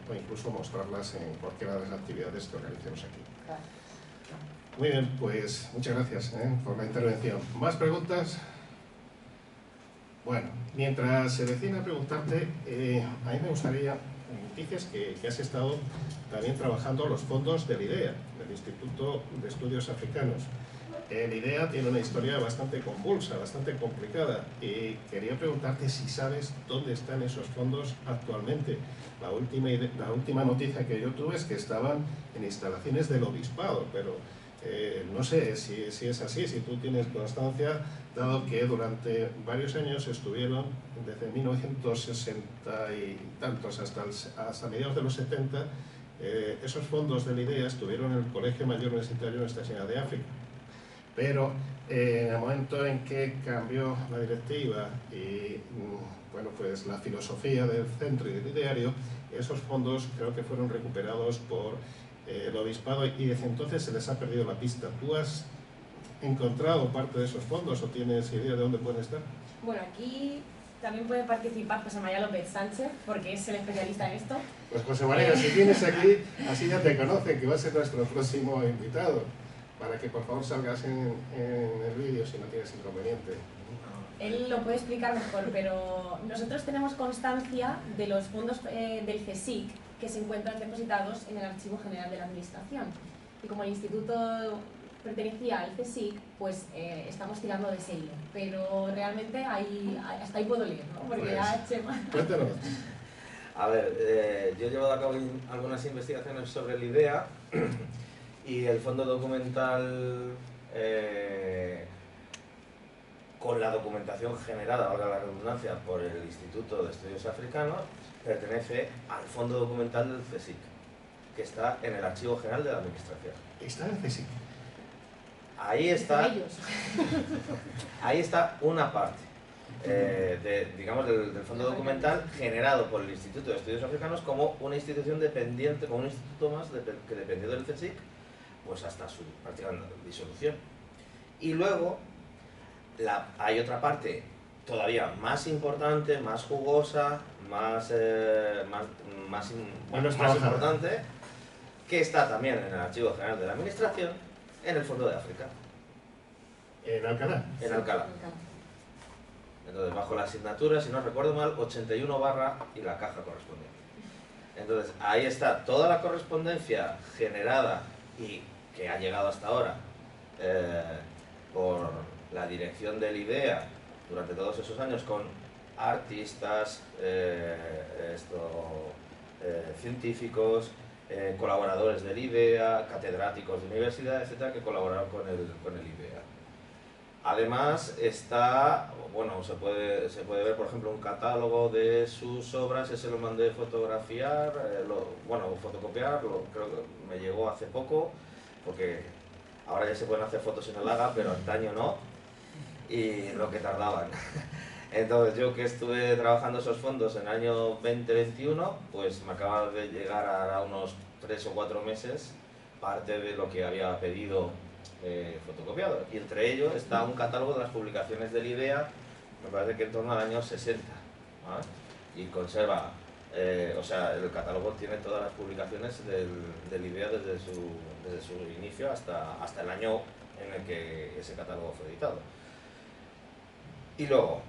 o incluso mostrarlas en cualquiera de las actividades que organicemos aquí. Muy bien, pues muchas gracias por la intervención. ¿Más preguntas? Bueno, mientras se decide a preguntarte, a mí me gustaría, dices que has estado también trabajando los fondos del IDEA, del Instituto de Estudios Africanos. El IDEA tiene una historia bastante convulsa, bastante complicada, y quería preguntarte si sabes dónde están esos fondos actualmente. La última noticia que yo tuve es que estaban en instalaciones del obispado, pero no sé si es así, si tú tienes constancia, dado que durante varios años estuvieron, desde 1960 y tantos hasta mediados de los 70, esos fondos del IDEA estuvieron en el Colegio Mayor Universitario Nuestra Señora de África. Pero en el momento en que cambió la directiva y bueno, pues la filosofía del centro y del ideario, esos fondos creo que fueron recuperados por el obispado y desde entonces se les ha perdido la pista. ¿Tú has encontrado parte de esos fondos o tienes idea de dónde pueden estar? Bueno, aquí también puede participar José María López Sánchez, porque es el especialista en esto. Pues José María, si tienes aquí, así ya te conocen, que va a ser nuestro próximo invitado, para que por favor salgas en el vídeo si no tienes inconveniente. él lo puede explicar mejor, pero nosotros tenemos constancia de los fondos del CSIC que se encuentran depositados en el Archivo General de la Administración. Y como el instituto pertenecía al CSIC, pues estamos tirando de ese hilo. Pero realmente hasta ahí puedo leer, ¿no? Porque Pues, ya Chema... Cuéntanos. A ver, yo he llevado a cabo algunas investigaciones sobre el IDEA y el fondo documental, con la documentación generada, valga la redundancia, por el Instituto de Estudios Africanos, pertenece al fondo documental del CSIC, que está en el Archivo General de la Administración. Está en el CSIC. Ahí está, Ellos. ahí está una parte. Digamos del fondo documental generado por el Instituto de Estudios Africanos como una institución dependiente, como un instituto más que dependió del CSIC, pues hasta su práctica disolución. Y luego hay otra parte todavía más importante, más jugosa, más importante, que está también en el Archivo General de la Administración, en el Fondo de África, En Alcalá. en Alcalá. Entonces, bajo la asignatura, si no recuerdo mal, 81 barra y la caja correspondiente. Entonces, ahí está toda la correspondencia generada y que ha llegado hasta ahora por la dirección del IDEA durante todos esos años con artistas, científicos, colaboradores del IDEA, catedráticos de universidad, etcétera, que colaboraron con el IDEA. Además está, bueno, se puede ver, por ejemplo, un catálogo de sus obras. Ese lo mandé fotografiar, fotocopiar, creo que me llegó hace poco, porque ahora ya se pueden hacer fotos en el AGA, pero antaño no, y lo que tardaban. Entonces yo, que estuve trabajando esos fondos en el año 2021, pues me acaba de llegar a unos 3 o 4 meses parte de lo que había pedido fotocopiado, y entre ellos está un catálogo de las publicaciones del IDEA, me parece que en torno al año 60, ¿vale? Y conserva, el catálogo tiene todas las publicaciones del IDEA desde su inicio hasta el año en el que ese catálogo fue editado. Y luego,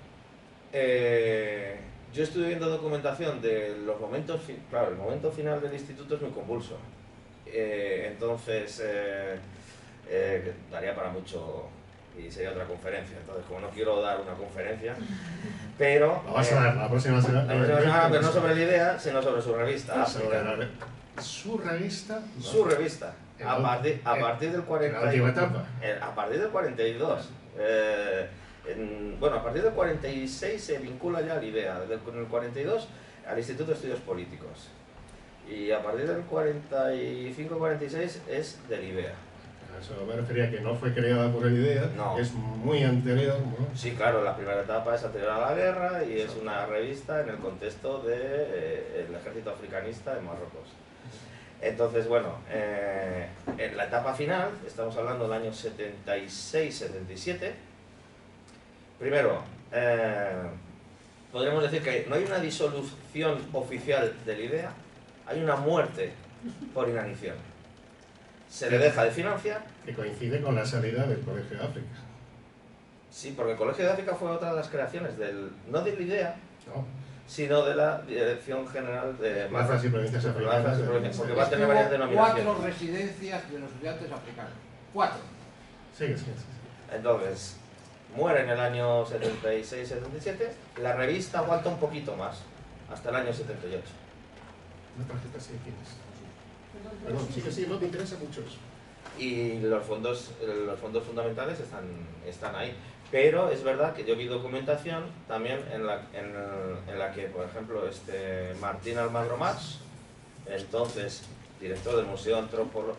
yo estuve viendo documentación de los momentos, claro, el momento final del instituto es muy convulso, entonces daría para mucho y sería otra conferencia. Entonces, como no quiero dar una conferencia, pero Vamos a dar la próxima semana. pero no sobre la idea, sino sobre su revista. Su revista. ¿No? Su revista. A partir del 40, la última etapa. A partir del 42. A partir del 46 se vincula ya a la idea. Con el 42 al Instituto de Estudios Políticos. Y a partir del 45-46 es del IDEA. Eso me refería, que no fue creada por el IDEA, no. Es muy anterior, ¿no? Sí, claro, la primera etapa es anterior a la guerra y es una revista en el contexto del ejército africanista de Marruecos. Entonces, bueno, en la etapa final, estamos hablando del año 76-77, primero, podríamos decir que no hay una disolución oficial del IDEA, hay una muerte por inanición. Se le deja de financiar. Que coincide con la salida del Colegio de África. Sí, porque el Colegio de África fue otra de las creaciones, no del IDEA, No. sino de la Dirección General de Plazas y Provincias Africanas. Porque va a tener varias denominaciones. 4 residencias de los estudiantes africanos. 4. Sí. Entonces, muere en el año 76-77, la revista aguanta un poquito más, hasta el año 78. Una tarjeta sí tienes. Perdón, sí, no te interesa mucho eso. Y los fondos fundamentales están ahí. Pero es verdad que yo vi documentación también en la que, por ejemplo, Martín Almagro Mas, entonces director del Museo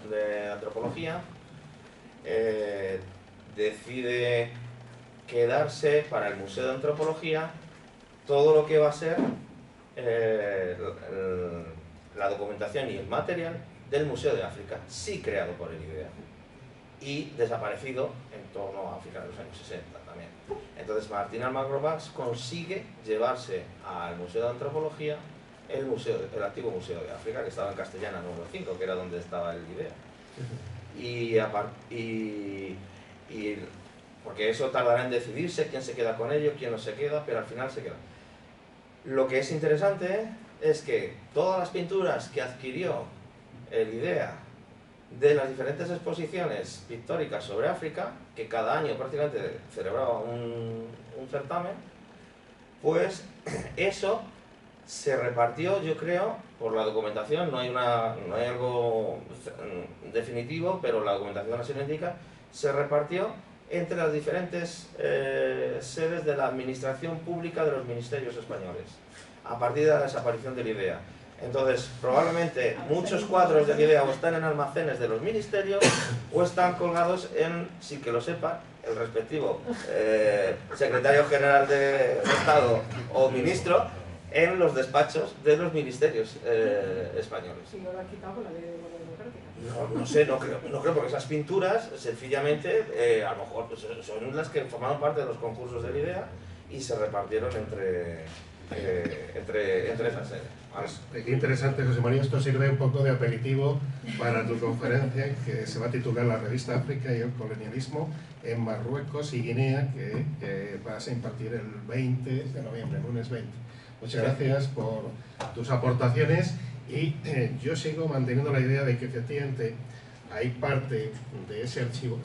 de Antropología, decide quedarse para el Museo de Antropología todo lo que va a ser la documentación y el material del Museo de África, sí creado por el IDEA y desaparecido en torno a África de los años 60 también. Entonces Martín Almagro Mas consigue llevarse al Museo de Antropología el antiguo Museo de África, que estaba en Castellana número 5, que era donde estaba el IDEA. Y porque eso tardará en decidirse quién se queda con ello, quién no se queda, pero al final se queda. Lo que es interesante es que todas las pinturas que adquirió el IDEA de las diferentes exposiciones pictóricas sobre África, que cada año prácticamente celebraba un certamen, pues eso se repartió, yo creo, por la documentación, no hay algo definitivo, pero la documentación así lo indica, se repartió entre las diferentes sedes de la administración pública de los ministerios españoles, a partir de la desaparición del IDEA. Entonces, probablemente muchos cuadros del IDEA o están en almacenes de los ministerios o están colgados en, sin que lo sepa, el respectivo secretario general de Estado o ministro en los despachos de los ministerios españoles. Si no lo han quitado con la ley de memoria democrática. No sé, no creo, porque esas pinturas, sencillamente, a lo mejor pues, son las que formaron parte de los concursos del IDEA y se repartieron entre esas sedes. Pues, qué interesante, José María. Esto sirve un poco de aperitivo para tu conferencia, que se va a titular La revista África y el colonialismo en Marruecos y Guinea, que vas a impartir el 20 de noviembre, lunes 20. Muchas gracias por tus aportaciones y yo sigo manteniendo la idea de que efectivamente hay parte de ese archivo.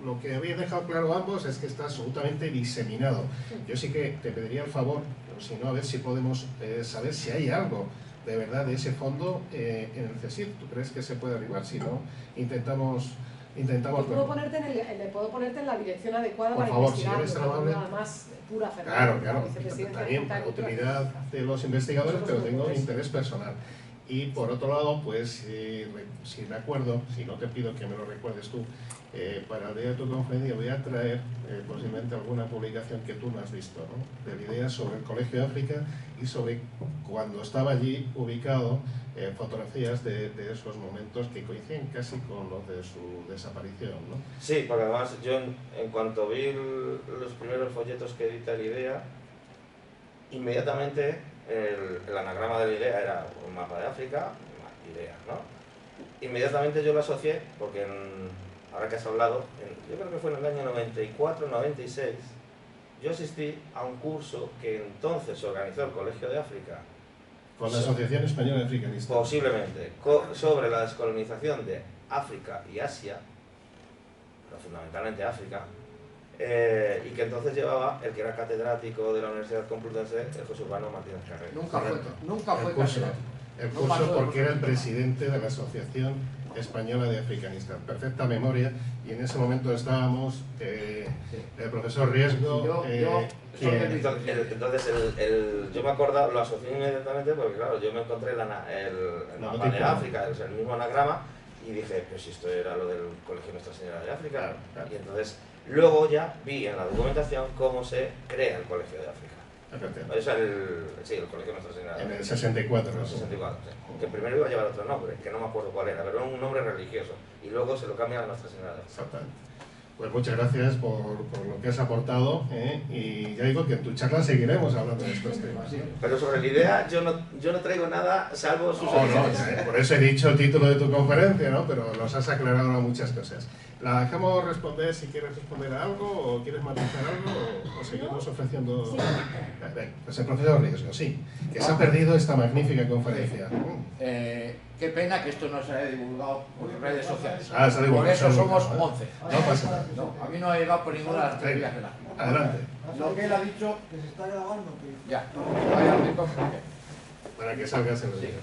Lo que habéis dejado claro ambos es que está absolutamente diseminado. Yo sí que te pediría el favor, o si no, a ver si podemos saber si hay algo de verdad de ese fondo en el CSIC. ¿Tú crees que se puede arribar? Si no, intentamos puedo ponerte en la dirección adecuada por para favor, investigar, si eres amable. nada más pura Fernanda. Claro, también para utilidad de los investigadores, pero tengo un interés personal. Y por otro lado, pues si me acuerdo, si no te pido que me lo recuerdes tú, para el día de tu conferencia voy a traer posiblemente alguna publicación que tú no has visto, ¿no? De ideas sobre el Colegio de África y sobre cuando estaba allí ubicado, fotografías de esos momentos que coinciden casi con los de su desaparición, ¿no? Sí, porque además yo en cuanto vi los primeros folletos que edita el IDEA, inmediatamente el anagrama de la IDEA era un mapa de África, IDEA, ¿no? Inmediatamente yo lo asocié, porque ahora que has hablado, yo creo que fue en el año 94, 96, yo asistí a un curso que entonces organizó el Colegio de África. Con la Asociación Española Africanista. Posiblemente, sobre la descolonización de África y Asia, pero fundamentalmente África, y que entonces llevaba el que era catedrático de la Universidad Complutense, José Urbano Martínez Carrero. Nunca fue catedrático. El curso porque era el presidente de la Asociación Española de Africanistas. Perfecta memoria, y en ese momento estábamos el profesor Riesgo. Entonces yo me acuerdo, lo asocié inmediatamente porque claro, yo me encontré el mapa de África, o sea, el mismo anagrama, y dije, pues esto era lo del Colegio Nuestra Señora de África. Claro. Y entonces luego ya vi en la documentación cómo se crea el Colegio de África. O sea, el Colegio Nuestra Señora de África. En el 64. En el 64, sí. Que primero iba a llevar otro nombre, que no me acuerdo cuál era, pero era un nombre religioso, y luego se lo cambia a Nuestra Señora de África. Exactamente. Pues muchas gracias por lo que has aportado, y ya digo que en tu charla seguiremos hablando de estos temas. Pero sobre la idea yo no traigo nada salvo sus por eso he dicho el título de tu conferencia, ¿no? Pero nos has aclarado muchas cosas. ¿La dejamos responder si quieres responder a algo o quieres matizar algo o seguimos ofreciendo? Sí. Pues el profesor Riesgo, sí, que se ha perdido esta magnífica conferencia. Qué pena que esto no se haya divulgado por redes sociales. Se ha divulgado. Por eso somos 11. No pasa nada. No, a mí no ha llegado por ninguna de las teorías de la gente. Adelante. Lo que él ha dicho, Que se está grabando. ya, vaya al rincón. Para que salgas en el Sí. vídeo.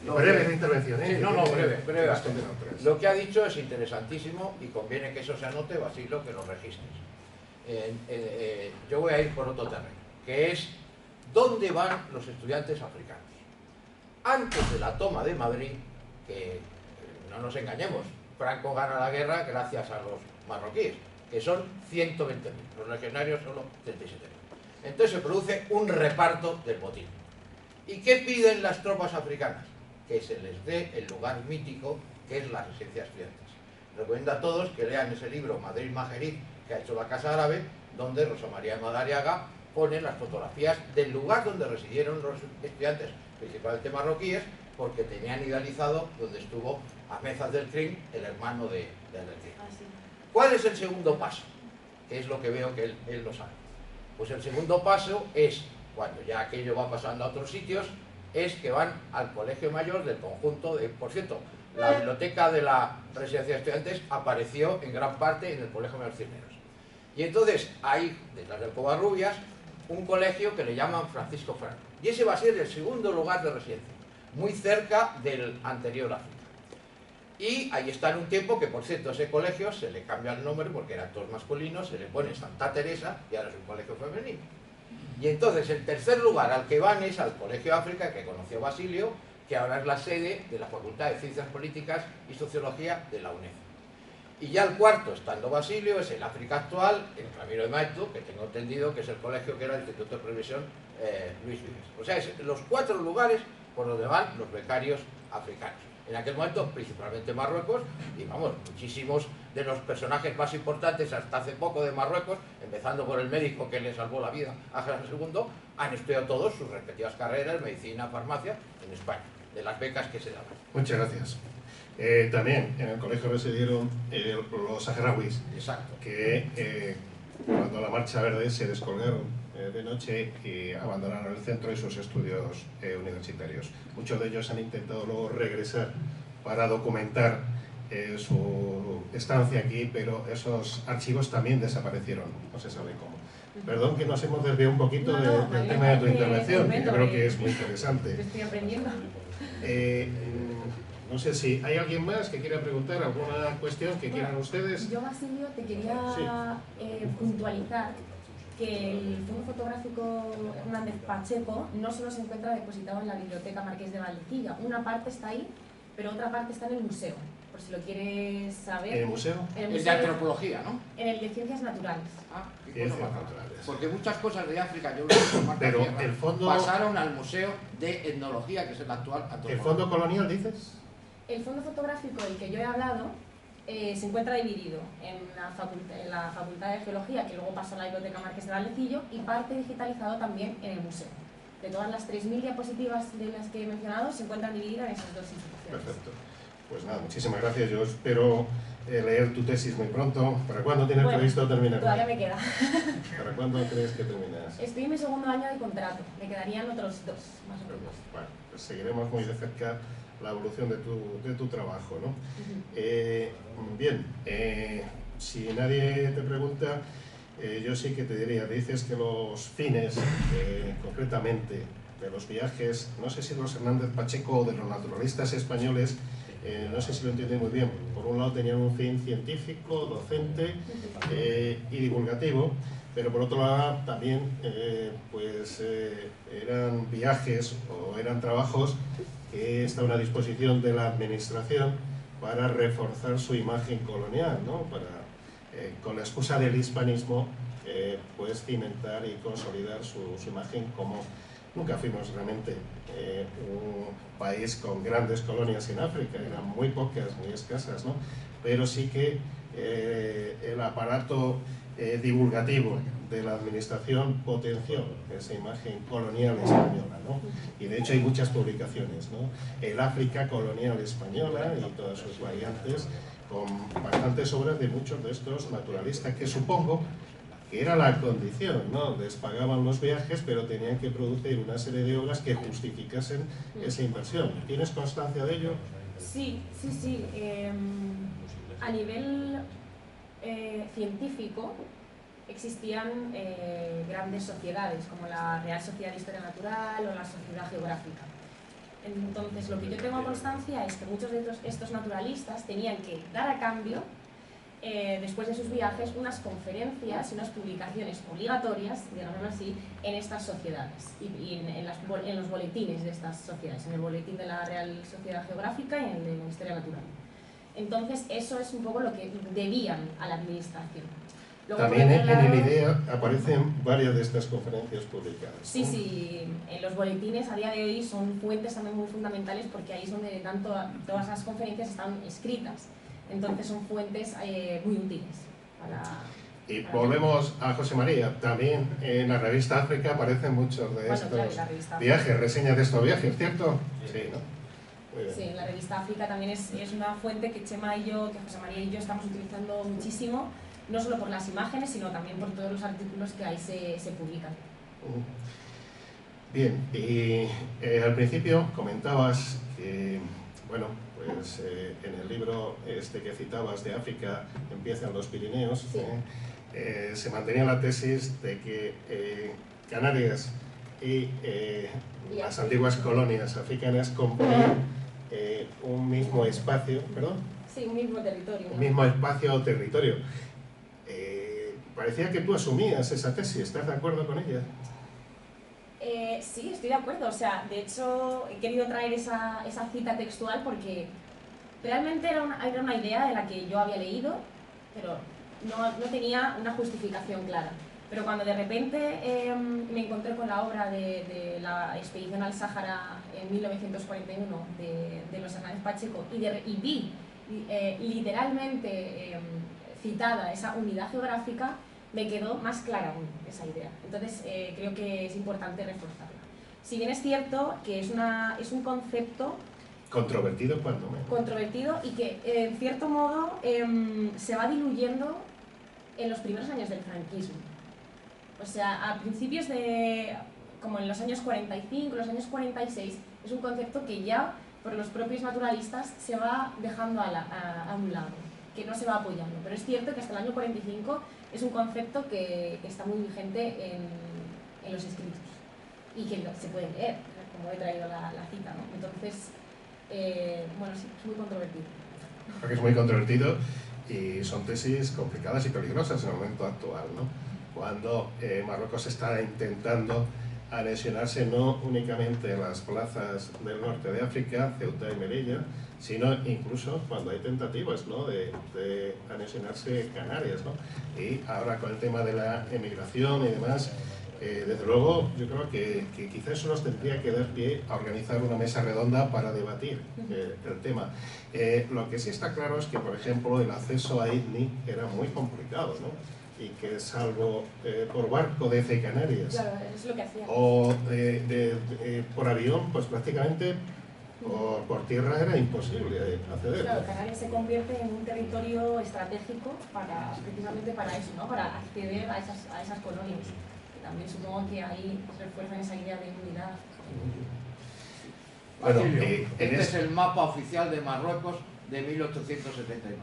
Lo Breve que- la intervención, ¿eh? Sí, no, breve. Responden a otras. Lo que ha dicho es interesantísimo y conviene que eso se anote, Basilo, que lo registres. Yo voy a ir por otro terreno, que es ¿dónde van los estudiantes africanos? Antes de la toma de Madrid, que no nos engañemos, Franco gana la guerra gracias a los marroquíes, que son 120.000, los legionarios solo 37.000. Entonces se produce un reparto del botín. ¿Y qué piden las tropas africanas? Que se les dé el lugar mítico que es la residencia de estudiantes. Recomiendo a todos que lean ese libro Madrid Majerit que ha hecho la Casa Árabe, donde Rosa María Madariaga pone las fotografías del lugar donde residieron los estudiantes, principalmente marroquíes, porque tenían idealizado donde estuvo Ahmed Abdelkrim, el hermano de Abdelkrim. Ah, sí. ¿Cuál es el segundo paso? que es lo que veo que él lo sabe. Pues el segundo paso es, cuando ya aquello va pasando a otros sitios, es que van al colegio mayor del conjunto de... Por cierto, la biblioteca de la residencia de estudiantes apareció en gran parte en el colegio mayor Cisneros. Y entonces hay, detrás del Covarrubias, un colegio que le llaman Francisco Franco. Y ese va a ser el segundo lugar de residencia, muy cerca del anterior África. Y ahí está en un tiempo que, por cierto, ese colegio se le cambia el nombre porque eran todos masculinos, se le pone Santa Teresa y ahora es un colegio femenino. Y entonces el tercer lugar al que van es al Colegio África, que conoció Basilio, que ahora es la sede de la Facultad de Ciencias Políticas y Sociología de la UNED. Y ya el cuarto, estando Basilio, es el África actual, en Ramiro de Maeztu, que tengo entendido que es el colegio que era el Instituto de Previsión Luis Vives. O sea, es los 4 lugares por donde van los becarios africanos. En aquel momento, principalmente Marruecos, y vamos, muchísimos de los personajes más importantes hasta hace poco de Marruecos, empezando por el médico que le salvó la vida a Hassan II, han estudiado todos sus respectivas carreras, medicina, farmacia, en España, de las becas que se daban. Muchas gracias. También en el colegio residieron los saharauis, Exacto. que cuando la Marcha Verde se descolgaron de noche y abandonaron el centro y sus estudios universitarios. Muchos de ellos han intentado luego regresar para documentar su estancia aquí, pero esos archivos también desaparecieron, no se sabe cómo. Perdón que nos hemos desviado un poquito del tema de tu intervención, que yo creo que es muy interesante. Estoy aprendiendo. No sé si hay alguien más que quiera preguntar alguna cuestión que quieran ustedes. Yo, Basilio, te quería puntualizar que el Fondo Fotográfico Hernández Pacheco no solo se encuentra depositado en la Biblioteca Marqués de Valdecilla. Una parte está ahí, pero otra parte está en el museo, por si lo quieres saber. ¿En el museo? En el Es de antropología, ¿no? En el de Ciencias Naturales. Ah, qué Ciencias cosa más naturales. rara. Porque muchas cosas de África, yo lo he visto en Marta Pero Tierra, el fondo... pasaron al Museo de Etnología, que es el actual antropología. ¿El fondo colonial dices? El fondo fotográfico del que yo he hablado se encuentra dividido en la Facultad de Geología, que luego pasó a la Biblioteca Marqués de Valdecillo, y parte digitalizado también en el museo. De todas las 3.000 diapositivas de las que he mencionado, se encuentran divididas en esas dos instituciones. Perfecto. Pues nada, muchísimas gracias. Yo espero leer tu tesis muy pronto. ¿Para cuándo tienes previsto terminar? Todavía me queda. ¿Para cuándo crees que terminas? Estoy en mi segundo año de contrato. Me quedarían otros 2, más o menos. Bueno, pues seguiremos muy de cerca la evolución de tu trabajo, ¿no? Bien, si nadie te pregunta, yo sí que te diría, dices que los fines, concretamente, de los viajes, no sé si de los Hernández Pacheco o de los naturalistas españoles, no sé si lo entienden muy bien. Por un lado tenían un fin científico, docente y divulgativo, pero por otro lado también eran viajes o eran trabajos que estaban a disposición de la administración para reforzar su imagen colonial, ¿no? Para, con la excusa del hispanismo, pues cimentar y consolidar su imagen como... Nunca fuimos realmente un país con grandes colonias en África, eran muy pocas, muy escasas, ¿no? Pero sí que el aparato divulgativo de la administración potenció esa imagen colonial española, ¿no? Y de hecho hay muchas publicaciones, ¿no? El África colonial española y todas sus variantes, con bastantes obras de muchos de estos naturalistas, que supongo que era la condición, ¿no? Les pagaban los viajes, pero tenían que producir una serie de obras que justificasen esa inversión. ¿Tienes constancia de ello? Sí. A nivel científico existían grandes sociedades, como la Real Sociedad de Historia Natural o la Sociedad Geográfica. Entonces, lo que yo tengo constancia es que muchos de estos naturalistas tenían que dar a cambio, después de sus viajes, unas conferencias y unas publicaciones obligatorias, digámoslo así, en estas sociedades y en los boletines de estas sociedades, en el boletín de la Real Sociedad Geográfica y en el de la Historia Natural. Entonces, eso es un poco lo que debían a la administración. Luego, también en el IDEA aparecen varias de estas conferencias publicadas, ¿no? Sí, en los boletines a día de hoy son fuentes también muy fundamentales, porque ahí es donde todas las conferencias están escritas. Entonces son fuentes muy útiles para... Y volvemos a José María. También en la revista África aparecen muchos de estos viajes, reseñas de estos viajes, ¿cierto? Sí, ¿no? Muy bien. Sí, la revista África también es una fuente que Chema y yo, que José María y yo estamos utilizando muchísimo, no solo por las imágenes, sino también por todos los artículos que ahí se publican. Bien, y al principio comentabas que, bueno, pues en el libro este que citabas de África, empiezan los Pirineos, Sí. Se mantenía la tesis de que Canarias y las antiguas colonias africanas componían un mismo espacio, ¿perdón? Sí, un mismo territorio, ¿no? Un mismo espacio o territorio. Parecía que tú asumías esa tesis, ¿estás de acuerdo con ella? Sí, estoy de acuerdo. O sea, de hecho, he querido traer esa cita textual porque realmente era una idea de la que yo había leído, pero no tenía una justificación clara. Pero cuando de repente me encontré con la obra de la expedición al Sáhara en 1941 de los hermanos Pacheco y vi literalmente citada esa unidad geográfica, me quedó más clara aún esa idea. Entonces creo que es importante reforzarla. Si bien es cierto que es un concepto Controvertido cuando menos. controvertido y que en cierto modo se va diluyendo en los primeros años del franquismo. O sea, a principios como en los años 45, los años 46, es un concepto que ya por los propios naturalistas se va dejando a un lado, que no se va apoyando. Pero es cierto que hasta el año 45 es un concepto que está muy vigente en los escritos y que se puede leer, como he traído la cita, ¿no? Entonces, bueno, sí, es muy controvertido. Porque es muy controvertido y son tesis complicadas y peligrosas en el momento actual, ¿no? Cuando Marruecos está intentando anexionarse no únicamente las plazas del norte de África, Ceuta y Melilla, sino incluso cuando hay tentativas, ¿no?, de anexionarse Canarias, ¿no? Y ahora con el tema de la emigración y demás, desde luego yo creo que quizás eso nos tendría que dar pie a organizar una mesa redonda para debatir el tema. Lo que sí está claro es que, por ejemplo, el acceso a ITNI era muy complicado, ¿no? Y que salvo por barco desde Canarias, Claro, es lo que hacía. o por avión, pues prácticamente por tierra era imposible acceder. Claro, Canarias se convierte en un territorio estratégico precisamente para eso, ¿no? Para acceder a esas colonias. Y también supongo que ahí refuerzan esa idea de unidad. Bueno, Basilio, este es el mapa oficial de Marruecos de 1879.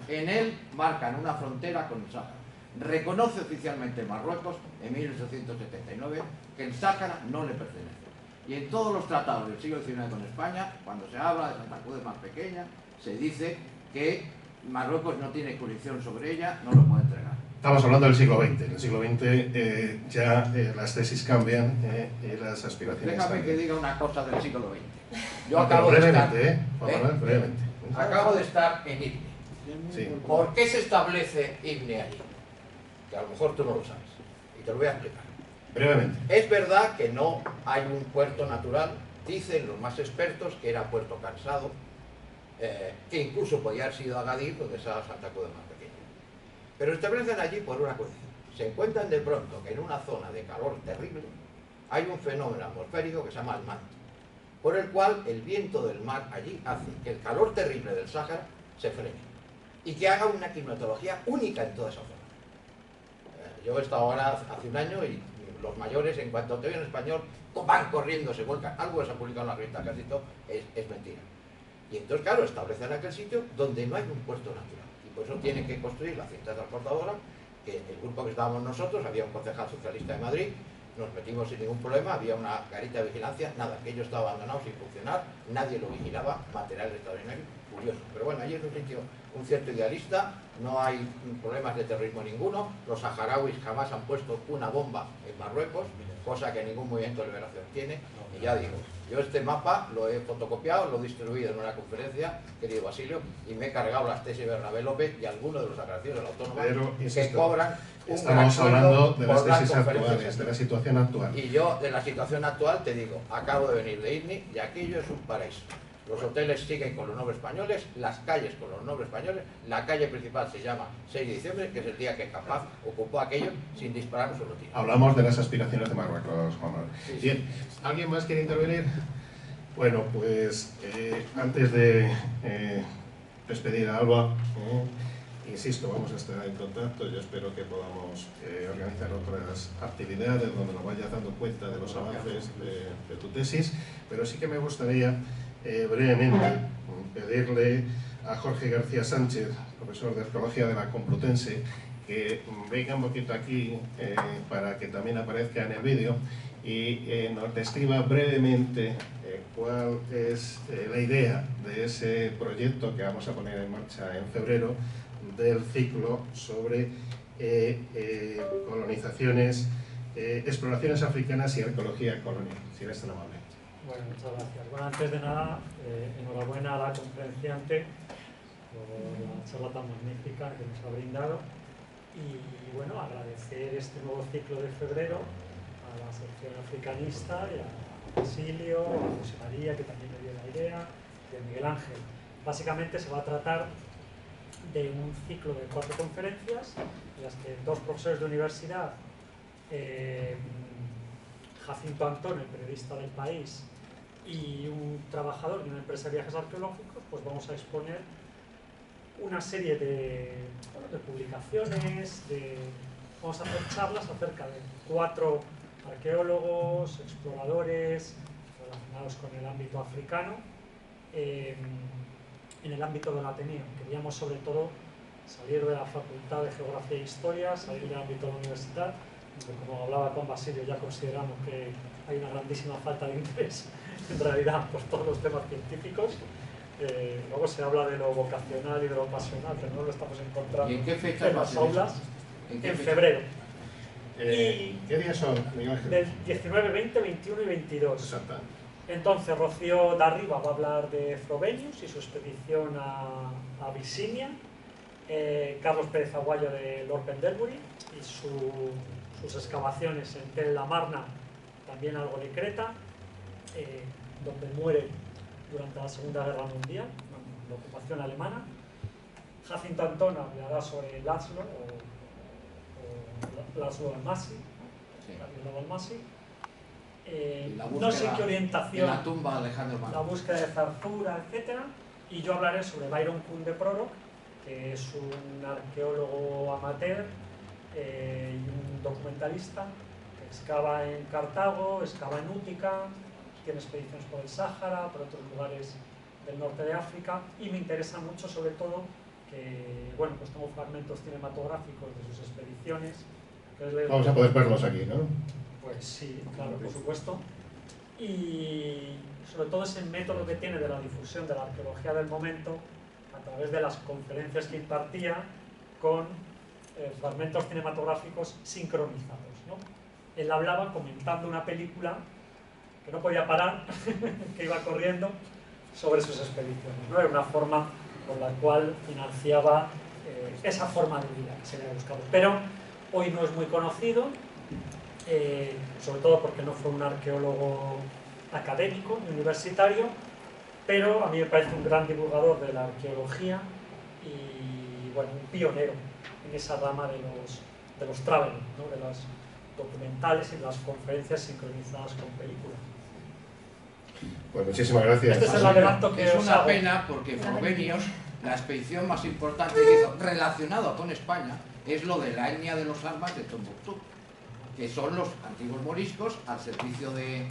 En él marcan una frontera con el Sáhara. Reconoce oficialmente Marruecos en 1879 que el Sáhara no le pertenece. Y en todos los tratados del siglo XIX con España, cuando se habla de Santa Cruz de Mar Pequeña, se dice que Marruecos no tiene jurisdicción sobre ella, no lo puede entregar. Estamos hablando del siglo XX. En el siglo XX ya las tesis cambian y las aspiraciones Déjame cambian. que diga una cosa del siglo XX. Yo No, acabo pero de estar, brevemente, Juan Manuel, brevemente. acabo de estar en IBNE. Sí. ¿Por qué se establece IBNE allí? Que a lo mejor tú no lo sabes. Y te lo voy a explicar. Brevemente. Es verdad que no hay un puerto natural, dicen los más expertos que era Puerto Cansado, que incluso podía haber sido Agadir, donde estaba Santa Cruz de Mar Pequeña. Pero establecen allí por una coincidencia. Se encuentran de pronto que en una zona de calor terrible hay un fenómeno atmosférico que se llama el manto, por el cual el viento del mar allí hace que el calor terrible del Sáhara se frene y que haga una climatología única en toda esa zona. Yo he estado ahora hace un año y los mayores, en cuanto te oyen español, van corriendo, se vuelcan. Algo que se ha publicado en la revista, casi todo, es mentira. Y entonces, claro, establecen aquel sitio donde no hay un puerto natural. Y por eso tienen que construir la cinta transportadora, que el grupo que estábamos nosotros, había un concejal socialista de Madrid, nos metimos sin ningún problema, había una garita de vigilancia, nada, aquello estaba abandonado sin funcionar, nadie lo vigilaba, material extraordinario, curioso. Pero bueno, allí es un sitio, un cierto idealista, no hay problemas de terrorismo ninguno, los saharauis jamás han puesto una bomba en Marruecos, cosa que ningún movimiento de liberación tiene, y ya digo, yo este mapa lo he fotocopiado, lo he distribuido en una conferencia, querido Basilio, y me he cargado las tesis de Bernabé López y algunos de los agraciados de la Autónoma Pero, que insisto, cobran un estamos gran sueldo hablando de las por dar tesis conferencias actuales, de aquí. la situación actual. Y yo, de la situación actual, te digo, acabo de venir de ITNI y aquello es un paraíso. Los hoteles siguen con los nombres españoles, las calles con los nombres españoles, la calle principal se llama 6 de diciembre, que es el día que Capaz ocupó aquello sin disparar un solo tiro. Hablamos de las aspiraciones de Marruecos, Juan Manuel. Sí, sí. Bien, ¿alguien más quiere intervenir? Bueno, pues antes de despedir a Alba, Insisto, vamos a estar en contacto. Yo espero que podamos organizar otras actividades donde nos vayas dando cuenta de los avances de tu tesis, pero sí que me gustaría brevemente pedirle a Jorge García Sánchez, profesor de Arqueología de la Complutense, que venga un poquito aquí para que también aparezca en el vídeo y nos describa brevemente cuál es la idea de ese proyecto que vamos a poner en marcha en febrero del ciclo sobre colonizaciones, exploraciones africanas y arqueología colonial, si eres tan amable. Bueno, muchas gracias. Bueno, antes de nada, enhorabuena a la conferenciante por la charla tan magnífica que nos ha brindado y bueno, agradecer este nuevo ciclo de febrero a la sección africanista y a Basilio, a José María, que también me dio la idea, y a Miguel Ángel. Básicamente se va a tratar de un ciclo de 4 conferencias en las que 2 profesores de universidad, Jacinto Antón, el periodista del País, y un trabajador de una empresa de viajes arqueológicos, pues vamos a exponer una serie de publicaciones, vamos a hacer charlas acerca de 4 arqueólogos, exploradores relacionados con el ámbito africano, en el ámbito del Ateneo. Queríamos sobre todo salir de la Facultad de Geografía e Historia, salir del ámbito de la universidad, porque como hablaba con Basilio ya consideramos que hay una grandísima falta de interés en realidad por todos los temas científicos. Luego se habla de lo vocacional y de lo pasional, pero no lo estamos encontrando. ¿Y en qué fecha en las aulas? En febrero. ¿Qué días son, Miguel Ángel? Del 19, 20, 21 y 22. Exactamente. Entonces Rocío Darriba va a hablar de Frobenius y su expedición a Abisinia, Carlos Pérez Aguayo de Lord Pendlebury y sus excavaciones en Tel la Marna, también algo de Creta, donde muere durante la Segunda Guerra Mundial, la ocupación alemana. Jacinto Antón hablará sobre Laszlo o Laszlo Almasi, no sé qué orientación, la tumba de Alejandro Magno, la búsqueda de Zarzura, etc. Y yo hablaré sobre Byron Kuhn de Prorok, que es un arqueólogo amateur y un documentalista que excava en Cartago, excava en Útica, tiene expediciones por el Sáhara, por otros lugares del norte de África, y me interesa mucho sobre todo que, bueno, pues tengo fragmentos cinematográficos de sus expediciones. Vamos a poder verlos aquí, ¿no? Pues sí, claro, por supuesto. Y sobre todo ese método que tiene de la difusión de la arqueología del momento a través de las conferencias que impartía con fragmentos cinematográficos sincronizados, ¿no? Él hablaba comentando una película que no podía parar, que iba corriendo sobre sus expediciones, ¿no? Era una forma por la cual financiaba esa forma de vida que se había buscado. Pero hoy no es muy conocido, sobre todo porque no fue un arqueólogo académico ni universitario, pero a mí me parece un gran divulgador de la arqueología y, bueno, un pionero en esa rama de los traveling, ¿no? De los documentales y de las conferencias sincronizadas con películas. Pues muchísimas gracias. Este es el adelanto que es os una hago. pena porque Frobenius, la expedición más importante que hizo relacionada con España es lo de la etnia de los armas de Tombuctú, que son los antiguos moriscos al servicio de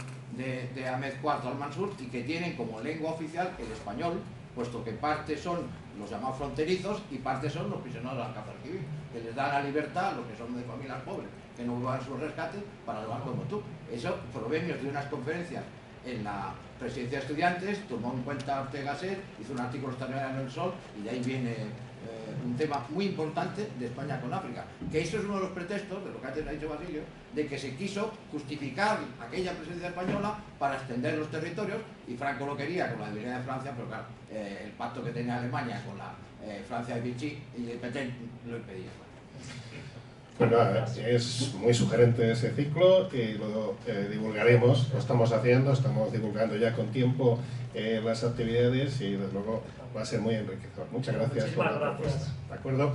Ahmed IV al-Mansur y que tienen como lengua oficial el español, puesto que parte son los llamados fronterizos y parte son los prisioneros de Alcázar Quibir, que les dan la libertad a los que son de familias pobres, que no van a su rescate para llevar como tú. Eso, Frobenius dio unas conferencias en la presidencia de estudiantes, tomó en cuenta a Ortega Gasset, hizo un artículo extraordinario en El Sol y de ahí viene un tema muy importante de España con África, que eso es uno de los pretextos, de lo que antes ha dicho Basilio, de que se quiso justificar aquella presencia española para extender los territorios, y Franco lo quería con la debilidad de Francia, pero claro, el pacto que tenía Alemania con la Francia de Vichy y de Petain lo impedía. Pues nada, es muy sugerente ese ciclo y lo divulgaremos, lo estamos haciendo, estamos divulgando ya con tiempo las actividades y desde luego va a ser muy enriquecedor. Muchas gracias por la propuesta. ¿De acuerdo?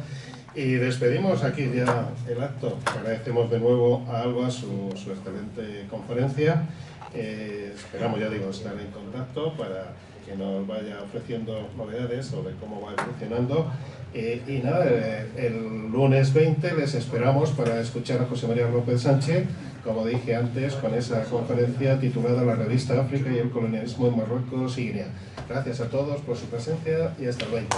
Y despedimos aquí ya el acto. Agradecemos de nuevo a Alba su excelente conferencia Esperamos, ya digo, estar en contacto para que nos vaya ofreciendo novedades sobre cómo va evolucionando. Y nada, el lunes 20 les esperamos para escuchar a José María López Sánchez, como dije antes, con esa conferencia titulada La revista África y el colonialismo en Marruecos y Guinea. Gracias a todos por su presencia y hasta el 20.